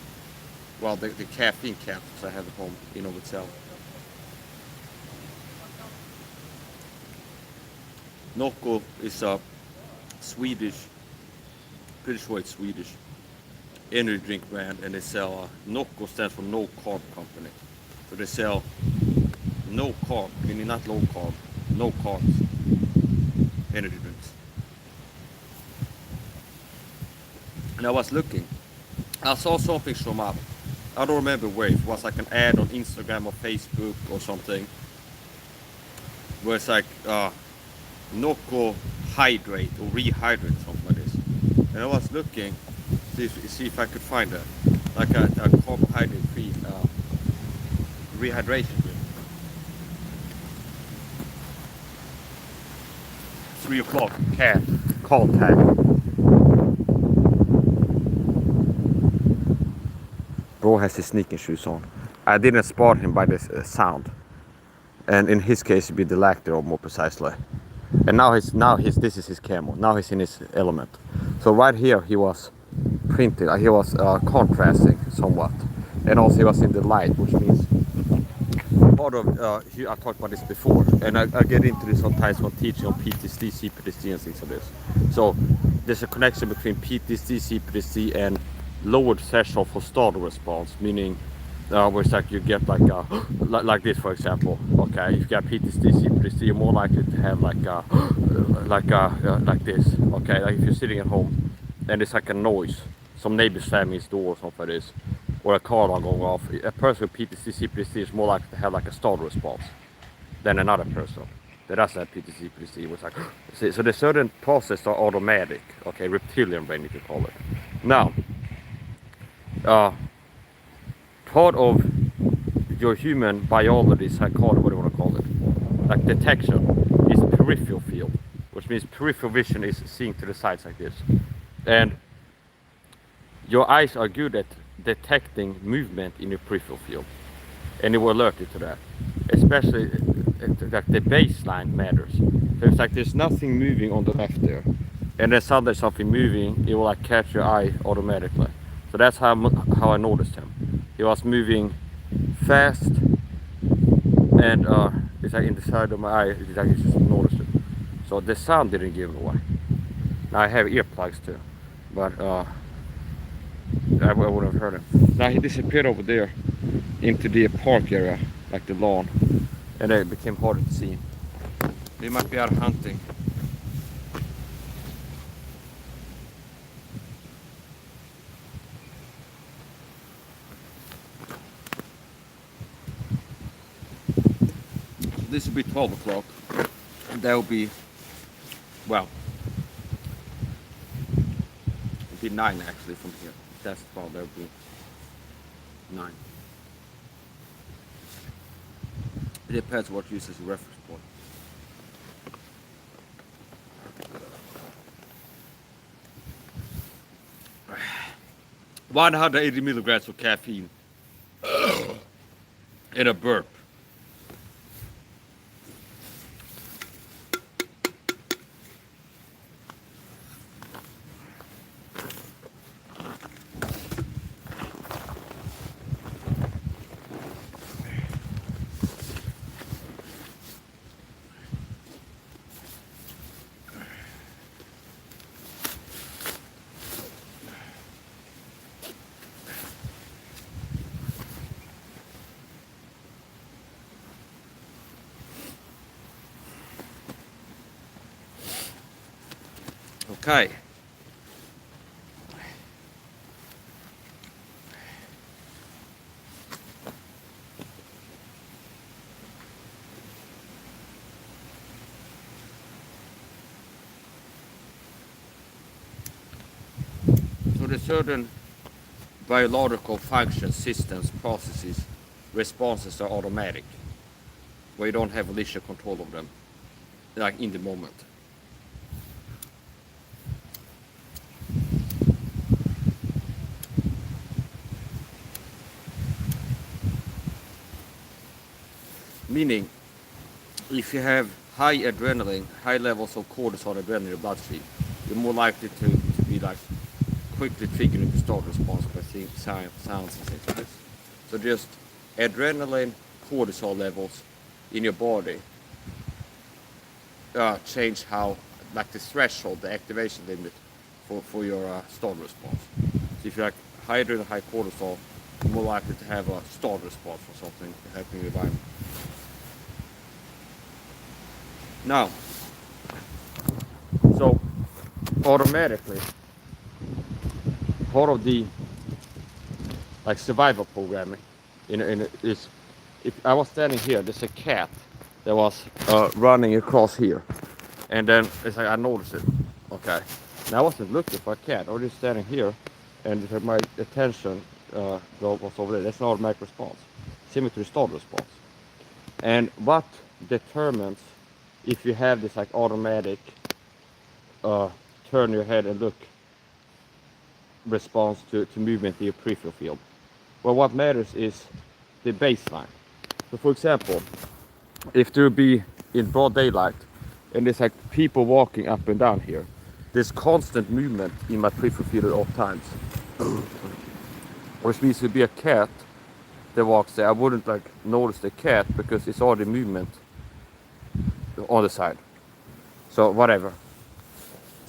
Well, the caffeine capsules I have at home in of itself. Nocco is a Swedish, pretty sure it's Swedish, energy drink brand, and they sell, Nocco stands for no carb company. So they sell no carb, meaning not low carb, no carbs energy drinks. And I was looking, I saw something show up. I don't remember where. It was like an ad on Instagram or Facebook or something, where it's like Nocco hydrate or rehydrate, something like this. And I was looking, see if I could find that, like a carbohydrate-free rehydration drink. 3 o'clock, call tag. Bro has his sneaking shoes on. I didn't spot him by this sound, and in his case, it'd be the lactose more precisely. And now this is his camo. Now he's in his element. So right here he was printed. He was contrasting somewhat, and also he was in the light, which means part of I talked about this before, and I get into this sometimes when teaching on PTSD, CPTSD, and things like this. So there's a connection between PTSD, CPTSD, and lowered threshold for startle response, meaning where it's like you get like like this, for example. Okay, if you got PTSD, CPTSD, you're more likely to have like this. Okay, like if you're sitting at home and it's like a noise, some neighbor's family's door or something like this, or a car alarm going off, a person with PTSD, CPTSD is more likely to have like a startle response than another person that doesn't have PTSD, CPTSD. It was like, so the certain processes are automatic. Okay, reptilian brain, you can call it. Now, part of your human biology, psychology, what do you want to call it, like detection is peripheral field, which means peripheral vision is seeing to the sides like this. And your eyes are good at detecting movement in your peripheral field, and it will alert you to that. Especially like the baseline matters. So it's like there's nothing moving on the left there, and then suddenly something moving, it will like catch your eye automatically. So that's how I noticed him. He was moving fast, and it's like in the side of my eye. It's like I just noticed it. So the sound didn't give it away. Now I have earplugs too, but I wouldn't have heard him. Now he disappeared over there into the park area, like the lawn, and it became harder to see him. They might be out hunting. This will be 12 o'clock, and that will be, well, it'll be 9 actually from here. That's 12, that will be 9. It depends what uses as a reference point. — 180 milligrams of caffeine in a burp. Okay. So the certain biological functions, systems, processes, responses are automatic, where you don't have volitional control of them, like in the moment. Meaning, if you have high adrenaline, high levels of cortisol adrenaline in your bloodstream, you're more likely to be like quickly triggering the start response by seeing sounds and things like this. So just adrenaline, cortisol levels in your body change how, like the threshold, the activation limit for your start response. So if you're like high adrenaline, high cortisol, you're more likely to have a start response for something happening in the environment. Now, so automatically, part of the like survival programming is, if I was standing here, there's a cat that was running across here, and then it's like I noticed it. Okay, now I wasn't looking for a cat. I was just standing here, and my attention was over there. That's an automatic response, similar to the start response. And what determines if you have this like automatic turn your head and look response to movement in your peripheral field? Well, what matters is the baseline. So for example, if there be in broad daylight and there's like people walking up and down here, there's constant movement in my peripheral field at all times. Which means it'd be a cat that walks there, I wouldn't like notice the cat because it's already movement on the side. So whatever.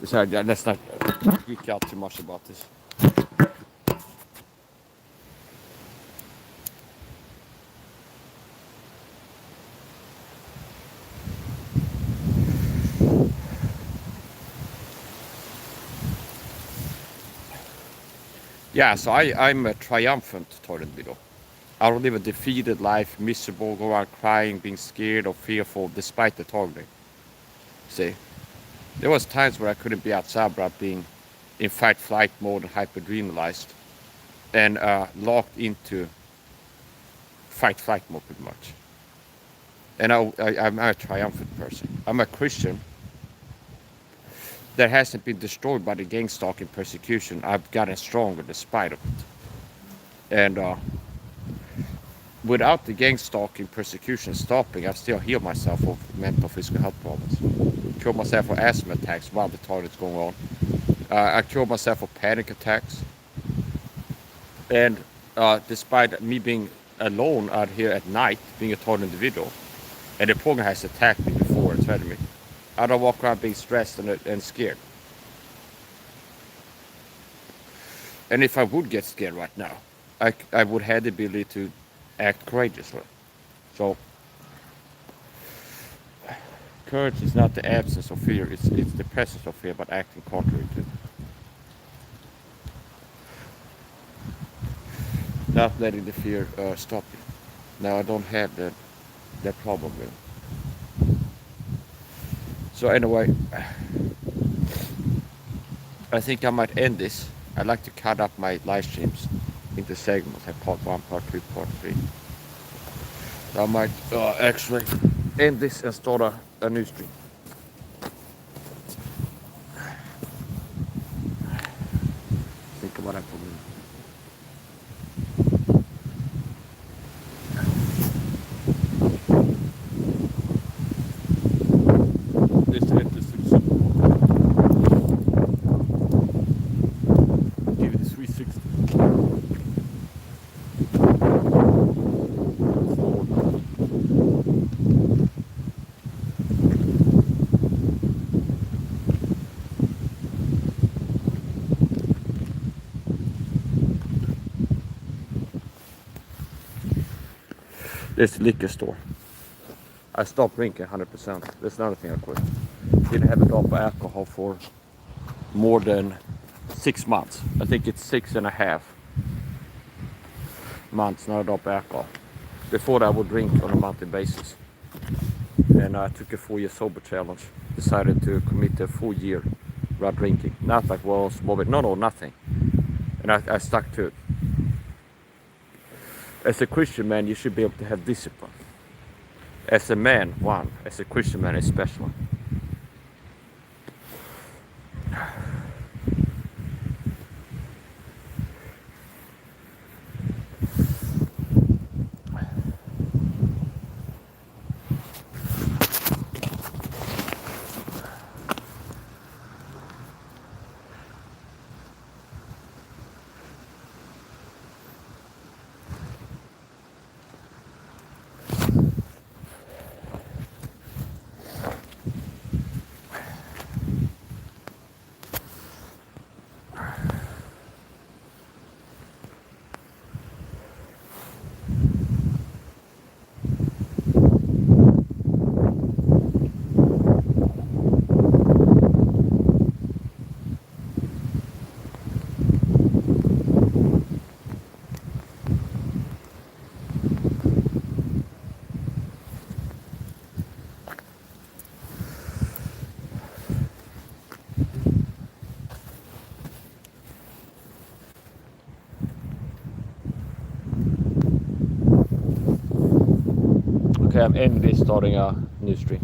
So let's not geek out too much about this. Yeah, so I'm a triumphant toilet beetle. I don't live a defeated life, miserable, go around crying, being scared or fearful despite the targeting. See, there was times where I couldn't be outside without being in fight-flight mode and hyper-adrenalized and locked into fight-flight mode pretty much. And I'm a triumphant person. I'm a Christian that hasn't been destroyed by the gang stalking persecution. I've gotten stronger despite of it. And without the gang stalking persecution stopping, I've still healed myself of mental physical health problems. Killed myself of asthma attacks while the toilet's going on. I killed myself of panic attacks. And despite me being alone out here at night, being a total individual, and the program has attacked me before and threatened me, I don't walk around being stressed and scared. And if I would get scared right now, I would have the ability to act courageously. So courage is not the absence of fear, it's the presence of fear, but acting contrary to it. Not letting the fear stop you. Now I don't have that problem with it. So anyway, I think I might end this. I like to cut up my live streams into segments, like part 1, part 2, part 3. So I might actually end this and start a new stream. Think about that for a minute. This enters the give it a 360. This liquor store. I stopped drinking 100%. That's another thing I quit. Didn't have a drop of alcohol for more than 6 months. I think it's 6.5 months, not a drop of alcohol. Before that, I would drink on a monthly basis. And I took a 4-year sober challenge. Decided to commit to a full year without drinking. Not like, well, small, no, nothing. And I stuck to it. As a Christian man, you should be able to have discipline. As a man, one. As a Christian man, especially. Okay, I'm ending this, starting a new stream.